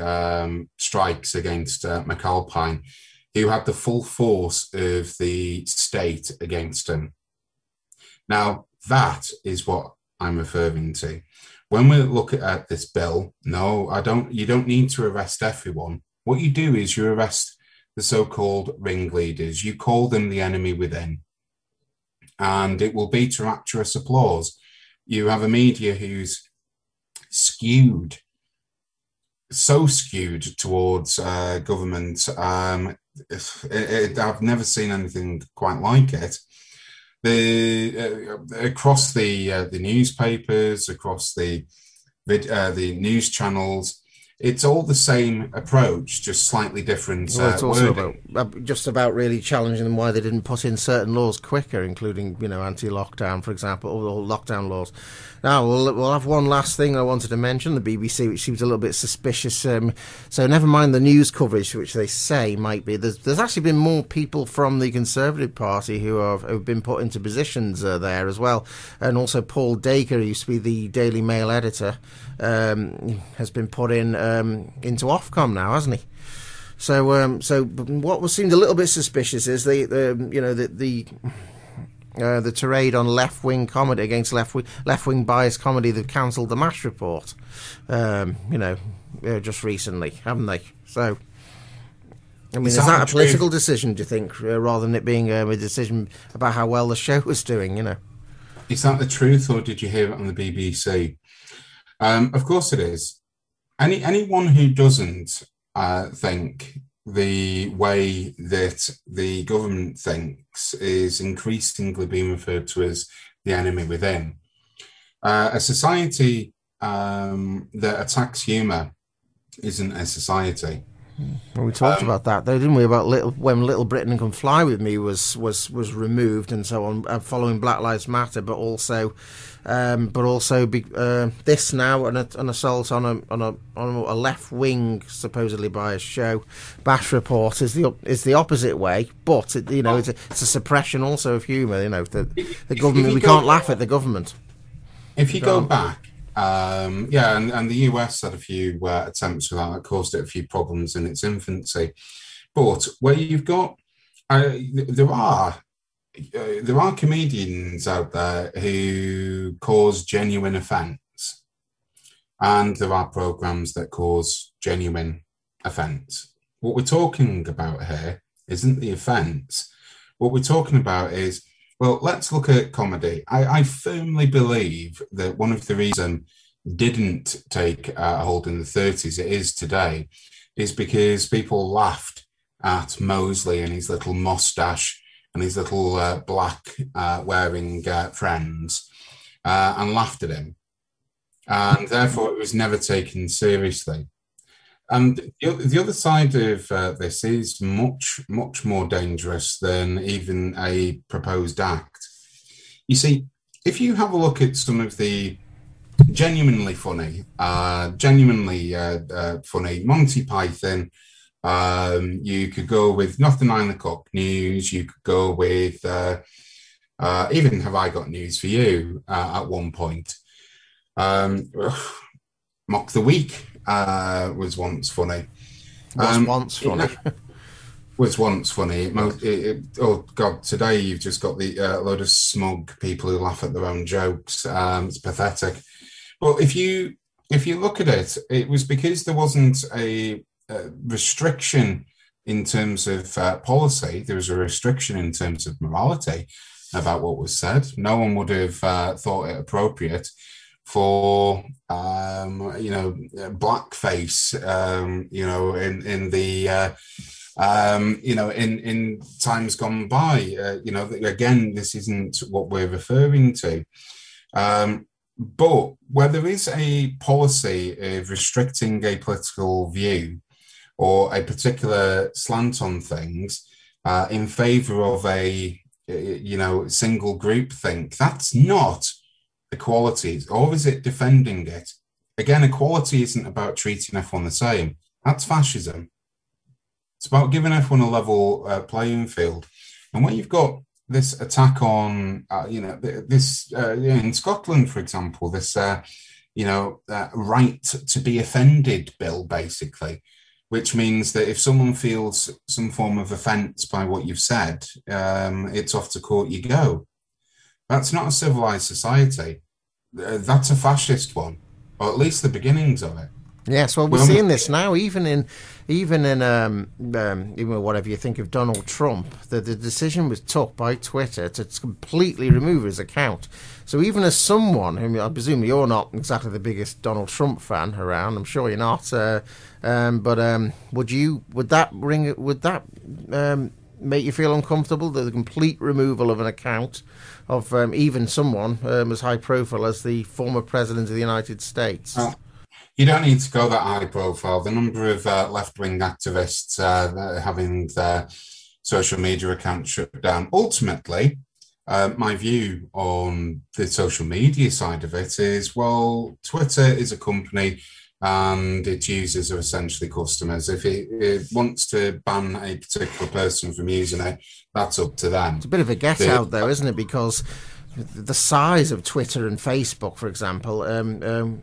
B: strikes against McAlpine, who had the full force of the state against him. Now, that is what I'm referring to. When we look at this bill, no, I don't. You don't need to arrest everyone. What you do is you arrest the so-called ringleaders. You call them the enemy within, and it will be to rapturous applause. You have a media who's skewed, so skewed towards government. I've never seen anything quite like it. Across the newspapers, across the news channels, it's all the same approach, just slightly different.
A: Well, it's also about really challenging them why they didn't put in certain laws quicker, including anti-lockdown, for example, or lockdown laws. Now we'll have one last thing I wanted to mention: the BBC, which seems a little bit suspicious. So never mind the news coverage, which they say might be. There's actually been more people from the Conservative Party who've been put into positions there as well, and also Paul Dacre, who used to be the Daily Mail editor, has been put into Ofcom now, hasn't he? So what seemed a little bit suspicious is the tirade on left-wing comedy against left-wing biased comedy. They've cancelled the MASH report, just recently, haven't they? So, I mean, is that a political decision, do you think, rather than it being a decision about how well the show was doing,
B: Is that the truth, or did you hear it on the BBC? Of course it is. Anyone who doesn't think the way that the government thinks is increasingly being referred to as the enemy within. A society that attacks humour isn't a society.
A: Well, we talked about that, though, didn't we? About when Little Britain Can Fly With Me was removed and so on, following Black Lives Matter, but also this now an assault on a left wing supposedly biased show. MASH report is the opposite way, but it's a suppression also of humour. The government, we can't laugh at the government.
B: If you go back. And the US had a few attempts with that. It caused it a few problems in its infancy. But where you've got, there are comedians out there who cause genuine offence, and there are programs that cause genuine offence. What we're talking about here isn't the offence. What we're talking about is, well, let's look at comedy. I firmly believe that one of the reasons didn't take a hold in the 30s, it is today, is because people laughed at Mosley and his little mustache and his little black wearing friends and laughed at him. And therefore it was never taken seriously. And the other side of this is much, much more dangerous than even a proposed act. You see, if you have a look at some of the genuinely funny Monty Python, you could go with Nothing 9 O'Clock News, you could go with even Have I Got News For You at one point. Mock the Week was once funny. Was once funny. Oh God! Today you've just got the load of smug people who laugh at their own jokes. It's pathetic. But if you look at it, it was because there wasn't a restriction in terms of policy. There was a restriction in terms of morality about what was said. No one would have thought it appropriate for blackface in times gone by. Again, this isn't what we're referring to, but where there is a policy of restricting a political view or a particular slant on things in favor of a single group think, that's not equality, or is it defending it? Again, equality isn't about treating everyone the same. That's fascism. It's about giving everyone a level playing field. And when you've got this attack on, in Scotland, for example, this, right to be offended bill, basically, which means that if someone feels some form of offence by what you've said, it's off to court you go. That's not a civilized society. That's a fascist one, or at least the beginnings of it.
A: Yes, well, we're
B: Well,
A: seeing this now, even whatever you think of Donald Trump. The decision was took by Twitter to completely remove his account. So even as someone whom I presume you're not exactly the biggest Donald Trump fan around, I'm sure you're not. But would that make you feel uncomfortable? The complete removal of an account of even someone as high profile as the former president of the United States.
B: You don't need to go that high profile. The number of left-wing activists having their social media accounts shut down. Ultimately, my view on the social media side of it is, well, Twitter is a company and its users are essentially customers. If it wants to ban a particular person from using it, that's up to them.
A: It's a bit of a get out, though, isn't it? Because the size of Twitter and Facebook, for example,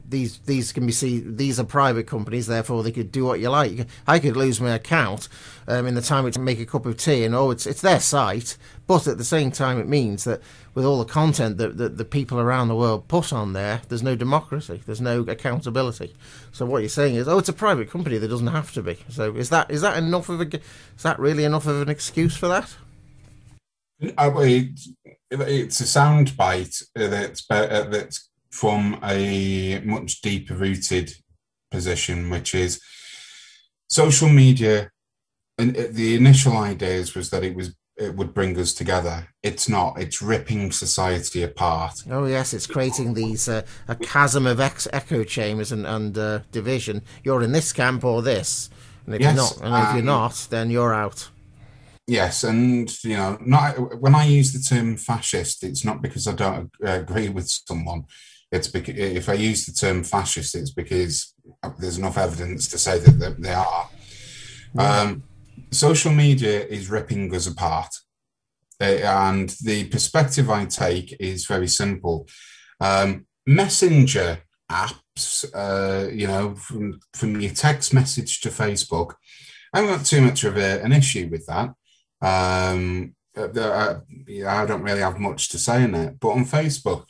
A: these can be these are private companies, therefore they could do what you like. I could lose my account in the time it to make a cup of tea, and it's their site. But at the same time, it means that with all the content that the people around the world put on there, there's no democracy, there's no accountability. So what you're saying is, it's a private company that doesn't have to be. So is that enough of is that really enough of an excuse for that?
B: It's a soundbite that's from a much deeper rooted position, which is social media. And the initial ideas was that it would bring us together. It's not. It's ripping society apart.
A: Oh yes, it's creating these a chasm of echo chambers and division. You're in this camp or this, and if you're not, then you're out.
B: Yes, and not when I use the term fascist, it's not because I don't agree with someone. It's because if I use the term fascist, it's because there's enough evidence to say that they are. Yeah. Social media is ripping us apart, and the perspective I take is very simple. Messenger apps, from your text message to Facebook, I haven't got too much of an issue with that. I don't really have much to say in it, but on Facebook,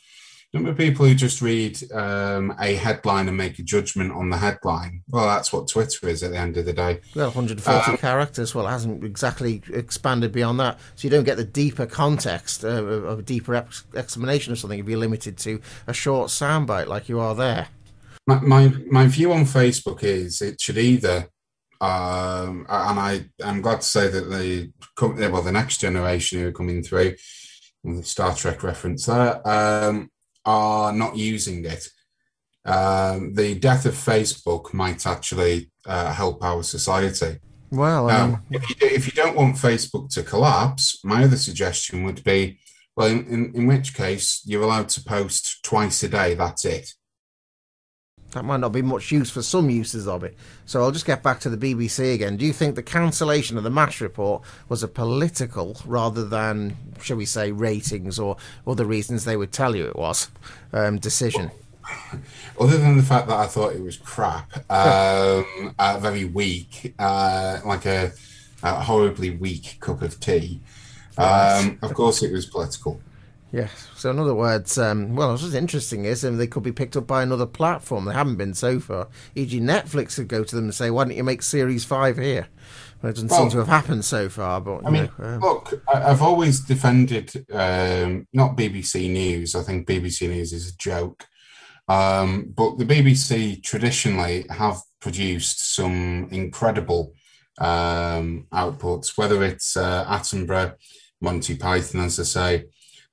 B: number of people who just read a headline and make a judgment on the headline. Well, that's what Twitter is at the end of the day.
A: Well, 140 characters. Well, it hasn't exactly expanded beyond that, so you don't get the deeper context of a deeper explanation of something if you're limited to a short soundbite like you are there.
B: My view on Facebook is it should either. And I'm glad to say that the next generation who are coming through, the Star Trek reference there, are not using it. The death of Facebook might actually help our society.
A: Well,
B: if you don't want Facebook to collapse, my other suggestion would be, well, in which case you're allowed to post twice a day. That's it.
A: That might not be much use for some uses of it. So I'll just get back to the BBC again. Do you think the cancellation of the MASH report was a political rather than, shall we say, ratings or other reasons they would tell you it was, decision?
B: Other than the fact that I thought it was crap, very weak, like a horribly weak cup of tea, of course it was political.
A: Yes. So in other words, what's interesting is they could be picked up by another platform. They haven't been so far. E.g. Netflix could go to them and say, why don't you make Series 5 here? Well, it doesn't seem to have happened so far. But
B: look, I've always defended not BBC News. I think BBC News is a joke. But the BBC traditionally have produced some incredible outputs, whether it's Attenborough, Monty Python, as I say,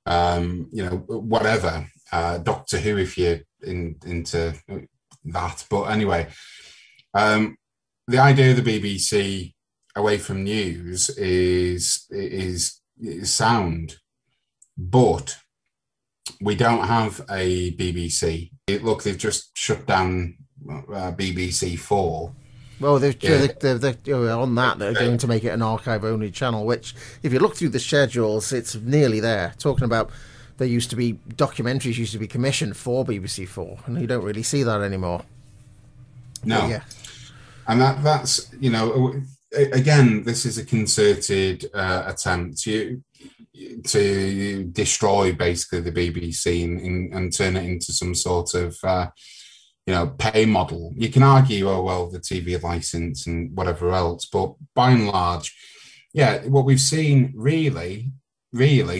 B: whatever, Doctor Who, if you're into that. But anyway, the idea of the BBC away from news is sound, but we don't have a BBC. Look, they've just shut down BBC 4.
A: Well, they're on that. They're going to make it an archive-only channel, which, if you look through the schedules, it's nearly there. Talking about documentaries used to be commissioned for BBC 4, and you don't really see that anymore.
B: No. Yeah. And that's, again, this is a concerted attempt. to destroy basically the BBC and turn it into some sort of pay model. You can argue, oh well, the TV license and whatever else, but by and large, yeah, what we've seen really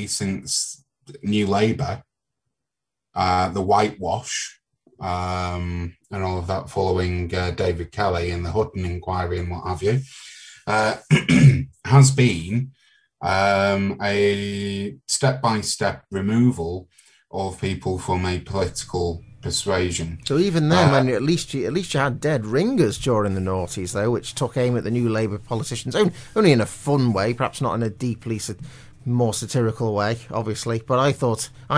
B: since New Labour, the whitewash, and all of that following David Kelly and the Hutton inquiry and what have you, has been a step-by-step removal of people from a political persuasion.
A: So even then, when at least you had dead ringers during the noughties, though, which took aim at the New Labour politicians, only in a fun way, perhaps not in a deeply more satirical way, obviously. But I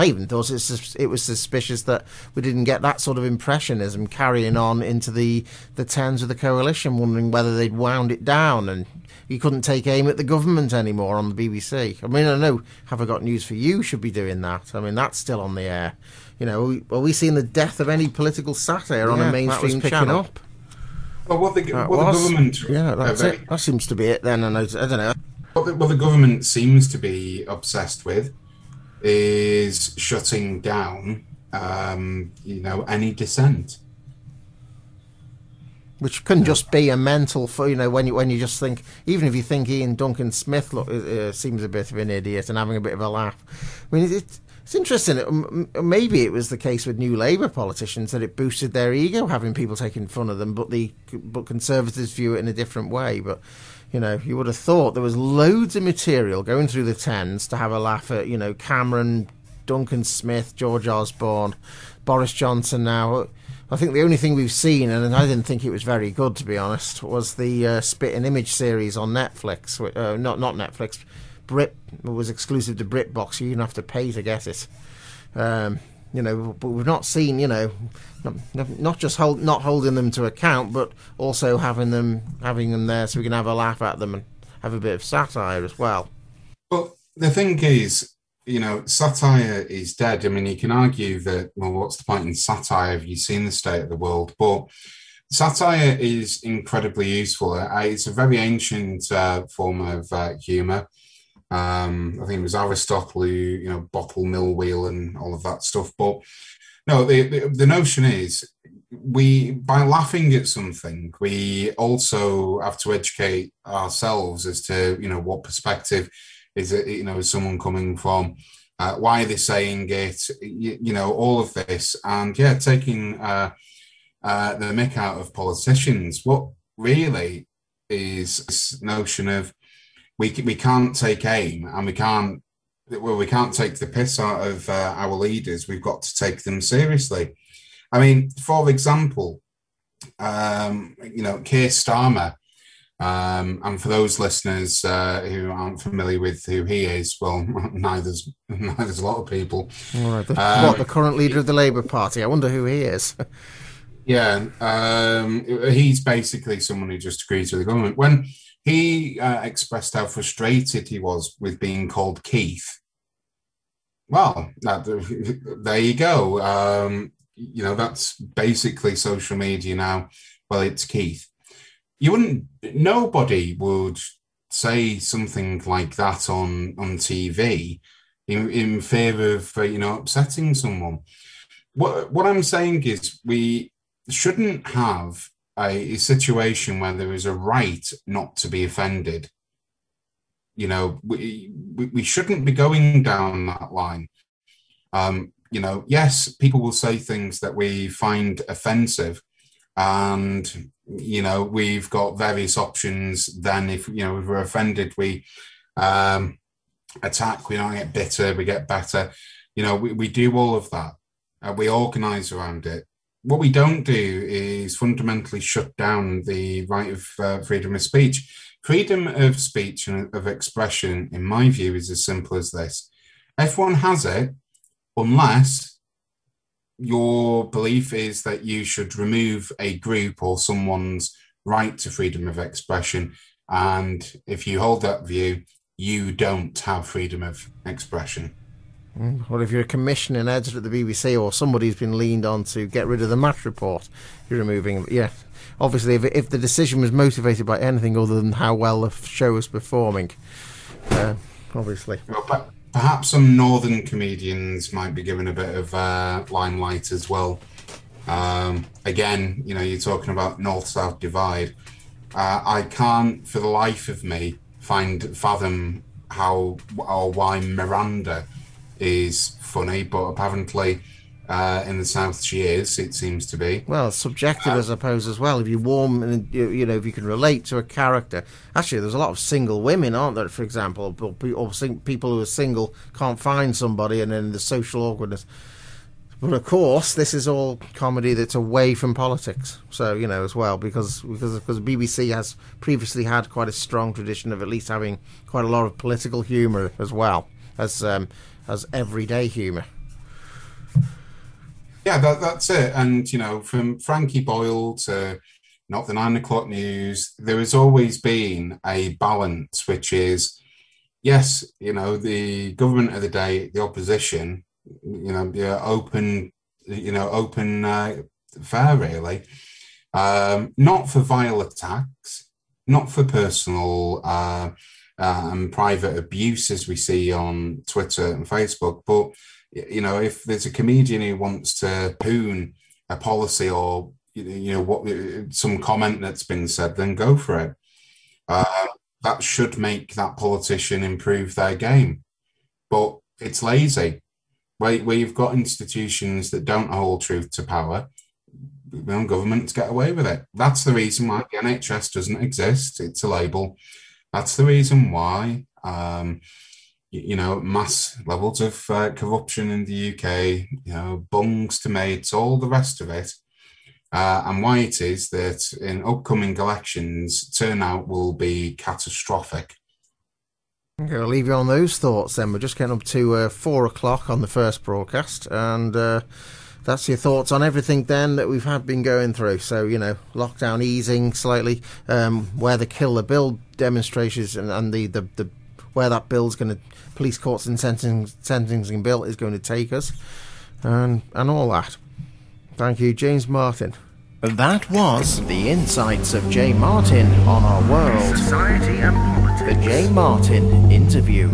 A: even thought it was suspicious that we didn't get that sort of impressionism carrying on into the tens of the coalition, wondering whether they'd wound it down and you couldn't take aim at the government anymore on the BBC. I mean, I know Have I Got News for You should be doing that. I mean, that's still on the air. You know, are we seeing the death of any political satire on a mainstream channel? Up.
B: Well, the government...
A: Yeah, that's it. That seems to be it then, and I don't know.
B: What the government seems to be obsessed with is shutting down, any dissent. Which
A: can just be a mental, when you just think, even if you think Ian Duncan Smith seems a bit of an idiot and having a bit of a laugh. I mean, it's interesting. Maybe it was the case with New Labour politicians that it boosted their ego having people taking fun of them, but Conservatives view it in a different way. But you would have thought there was loads of material going through the tens to have a laugh at, Cameron, Duncan Smith, George Osborne, Boris Johnson now. I think the only thing we've seen, and I didn't think it was very good, to be honest, was the Spit and Image series on Netflix. Not Netflix. It was exclusive to BritBox. You didn't have to pay to get it. But we've not seen, not just not holding them to account, but also having them there so we can have a laugh at them and have a bit of satire as well.
B: Well, the thing is, satire is dead. I mean, you can argue that, well, what's the point in satire? Have you seen the state of the world? But satire is incredibly useful. It's a very ancient form of humour. I think it was Aristotle who, bottle mill wheel and all of that stuff. But no, the notion is by laughing at something, we also have to educate ourselves as to, what perspective is it, is someone coming from, why are they saying it, all of this. And yeah, taking the mick out of politicians. What really is this notion of we can't take aim and we can't take the piss out of our leaders. We've got to take them seriously. I mean, for example, Keir Starmer, and for those listeners who aren't familiar with who he is, well, neither's a lot of people.
A: All right, the current leader of the Labour Party? I wonder who he is.
B: Yeah, he's basically someone who just agrees with the government. When he expressed how frustrated he was with being called Keith, well, there you go. That's basically social media now. Well, it's Keith. Nobody would say something like that on TV in favour of, upsetting someone. What I'm saying is we shouldn't have a situation where there is a right not to be offended. We shouldn't be going down that line. Yes, people will say things that we find offensive, and we've got various options. Then if we're offended, we attack, we don't get bitter, we get better. We do all of that. We organise around it. What we don't do is fundamentally shut down the right of freedom of speech. Freedom of speech and of expression, in my view, is as simple as this. Everyone has it, unless your belief is that you should remove a group or someone's right to freedom of expression. And if you hold that view, you don't have freedom of expression.
A: Well, if you're a commissioning editor at the BBC or somebody's been leaned on to get rid of the match report, you're removing... Yeah, obviously, if the decision was motivated by anything other than how well the show was performing, obviously.
B: Well, perhaps some northern comedians might be given a bit of limelight as well. Again, you're talking about north-south divide. I can't, for the life of me, fathom how or why Miranda is funny, but apparently in the South she is, it seems to be.
A: Well, it's subjective, I suppose, as well. If you warm and if you can relate to a character. Actually, there's a lot of single women, aren't there? For example, or people who are single can't find somebody, and then the social awkwardness. But of course, this is all comedy that's away from politics. So as well, because BBC has previously had quite a strong tradition of at least having quite a lot of political humour as well as everyday humour.
B: Yeah, that's it. And, from Frankie Boyle to Not the 9 o'clock news, there has always been a balance, which is, yes, the government of the day, the opposition, open, fair, really. Not for vile attacks, not for personal and private abuse, as we see on Twitter and Facebook, but if there's a comedian who wants to poon a policy or some comment that's been said, then go for it. That should make that politician improve their game. But it's lazy. Where you've got institutions that don't hold truth to power, governments get away with it. That's the reason why the NHS doesn't exist. It's a label. That's the reason why mass levels of corruption in the UK, bungs to mates, all the rest of it, and why it is that in upcoming elections, turnout will be catastrophic.
A: Okay, I'll leave you on those thoughts then. We're just getting up to 4 o'clock on the first broadcast, and that's your thoughts on everything then that we've been going through. So, lockdown easing slightly, where the Kill the Bill demonstrations and the where that bill's going to, police courts and sentencing bill is going to take us, and all that. Thank you, James Martin. That was the insights of Jay Martin on our world. Society and politics. The Jay Martin interview.